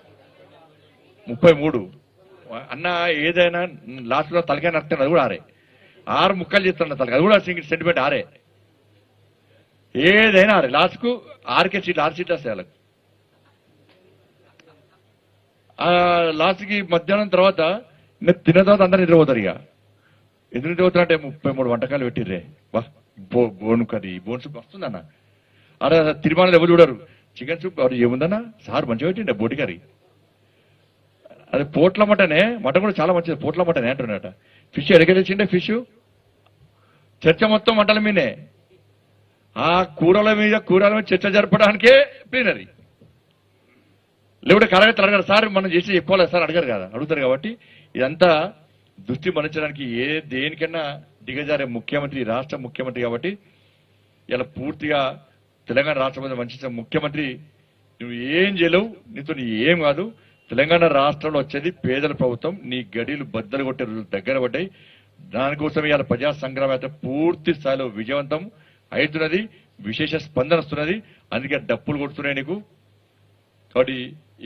33 అన్న ఏదైనా లాస్ట్ లో తలకాయ నడుస్తాను, అది కూడా 6 ముక్కలు చేస్తాను తలకాయ, అది కూడా సెంటిమెంట్ 6. ఏదైనా 6 లాస్ట్ కు 6 సీట్లు వస్తాయి వాళ్ళకి. లాస్ట్ కి మధ్యాహ్నం తర్వాత తిన్న తర్వాత అందరూ నిద్రపోతారు. ఇక ఎందుకు నిద్రపోతారంటే 33 వంటకాలు పెట్టిర్రే. వా, బోన్ కర్రీ, బోన్ సూప్ వస్తుందన్న. అరే తిరుమలలో ఎవరు చూడరు. చికెన్ సూప్ అది ఏముందన్నా సార్ మంచిగా పెట్టిండే, బోటి కర్రీ. అది పోట్ల మటనే, మటన్ కూడా చాలా మంచిది. పోట్ల మటనే అంటున్నట. ఫిష్ ఎడగ తెచ్చిండే, ఫిష్. చర్చ మొత్తం మంటల మీదే. ఆ కూరల మీద చర్చ జరపడానికే ప్లీనరీ. లేకుంటే కరగతి అడగారు సార్, మనం చేసి చెప్పుకోలేదు సార్ అడగారు కదా, అడుగుతారు. కాబట్టి ఇదంతా దృష్టి మరల్చడానికి దేనికన్నా దిగజారే ముఖ్యమంత్రి, రాష్ట్ర ముఖ్యమంత్రి. కాబట్టి ఇలా పూర్తిగా తెలంగాణ రాష్ట్రం వంచిన ముఖ్యమంత్రి, నువ్వు ఏం చేయలేవు, నీతో ఏం కాదు. తెలంగాణ రాష్ట్రంలో వచ్చేది పేదల ప్రభుత్వం. నీ గడిలు బద్దలు కొట్టే రోజులు దగ్గర పడ్డాయి. దానికోసం ఇవాళ ప్రజా సంగ్రామ యాత్ర పూర్తి స్థాయిలో విజయవంతం అవుతున్నది, విశేష స్పందన వస్తున్నది. అందుకే డప్పులు కొడుతున్నాయి నీకు. కాబట్టి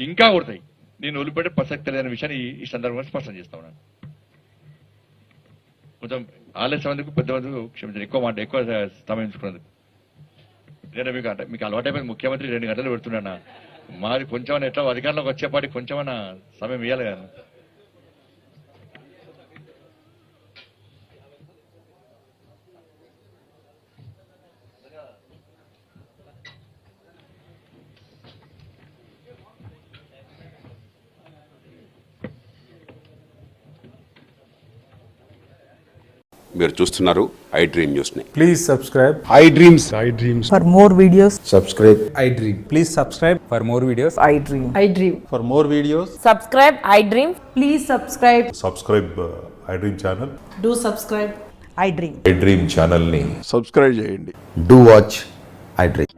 ఇంకా కొడతాయి. నేను వదిలిపెట్టే ప్రసక్తి లేని విషయాన్ని ఈ సందర్భంగా స్పష్టం చేస్తా ఉన్నాను. కొంచెం ఆలస్యమందుకు పెద్దమందుకు క్షమించండి, ఎక్కువ సమయం తీసుకున్నందుకు. లేదా మీకు అలవాటైపోయింది ముఖ్యమంత్రి 2 గంటలు పెడుతున్నా. మాది కొంచెమన్నా ఎట్లా అధికారంలోకి వచ్చేపాటి కొంచెమన్నా సమయం ఇవ్వాలి కదా. మీరు చూస్తున్నారు ఐ డ్రీమ్ న్యూస్ ని. Please subscribe I dreams. For more videos, subscribe I Dream. Please subscribe for more videos. I dream. I dream. For more videos Subscribe, I dream. Please subscribe. Subscribe I dream channel. Do subscribe. I dream. I dream channel ని subscribe చేయండి. Do watch I Dream.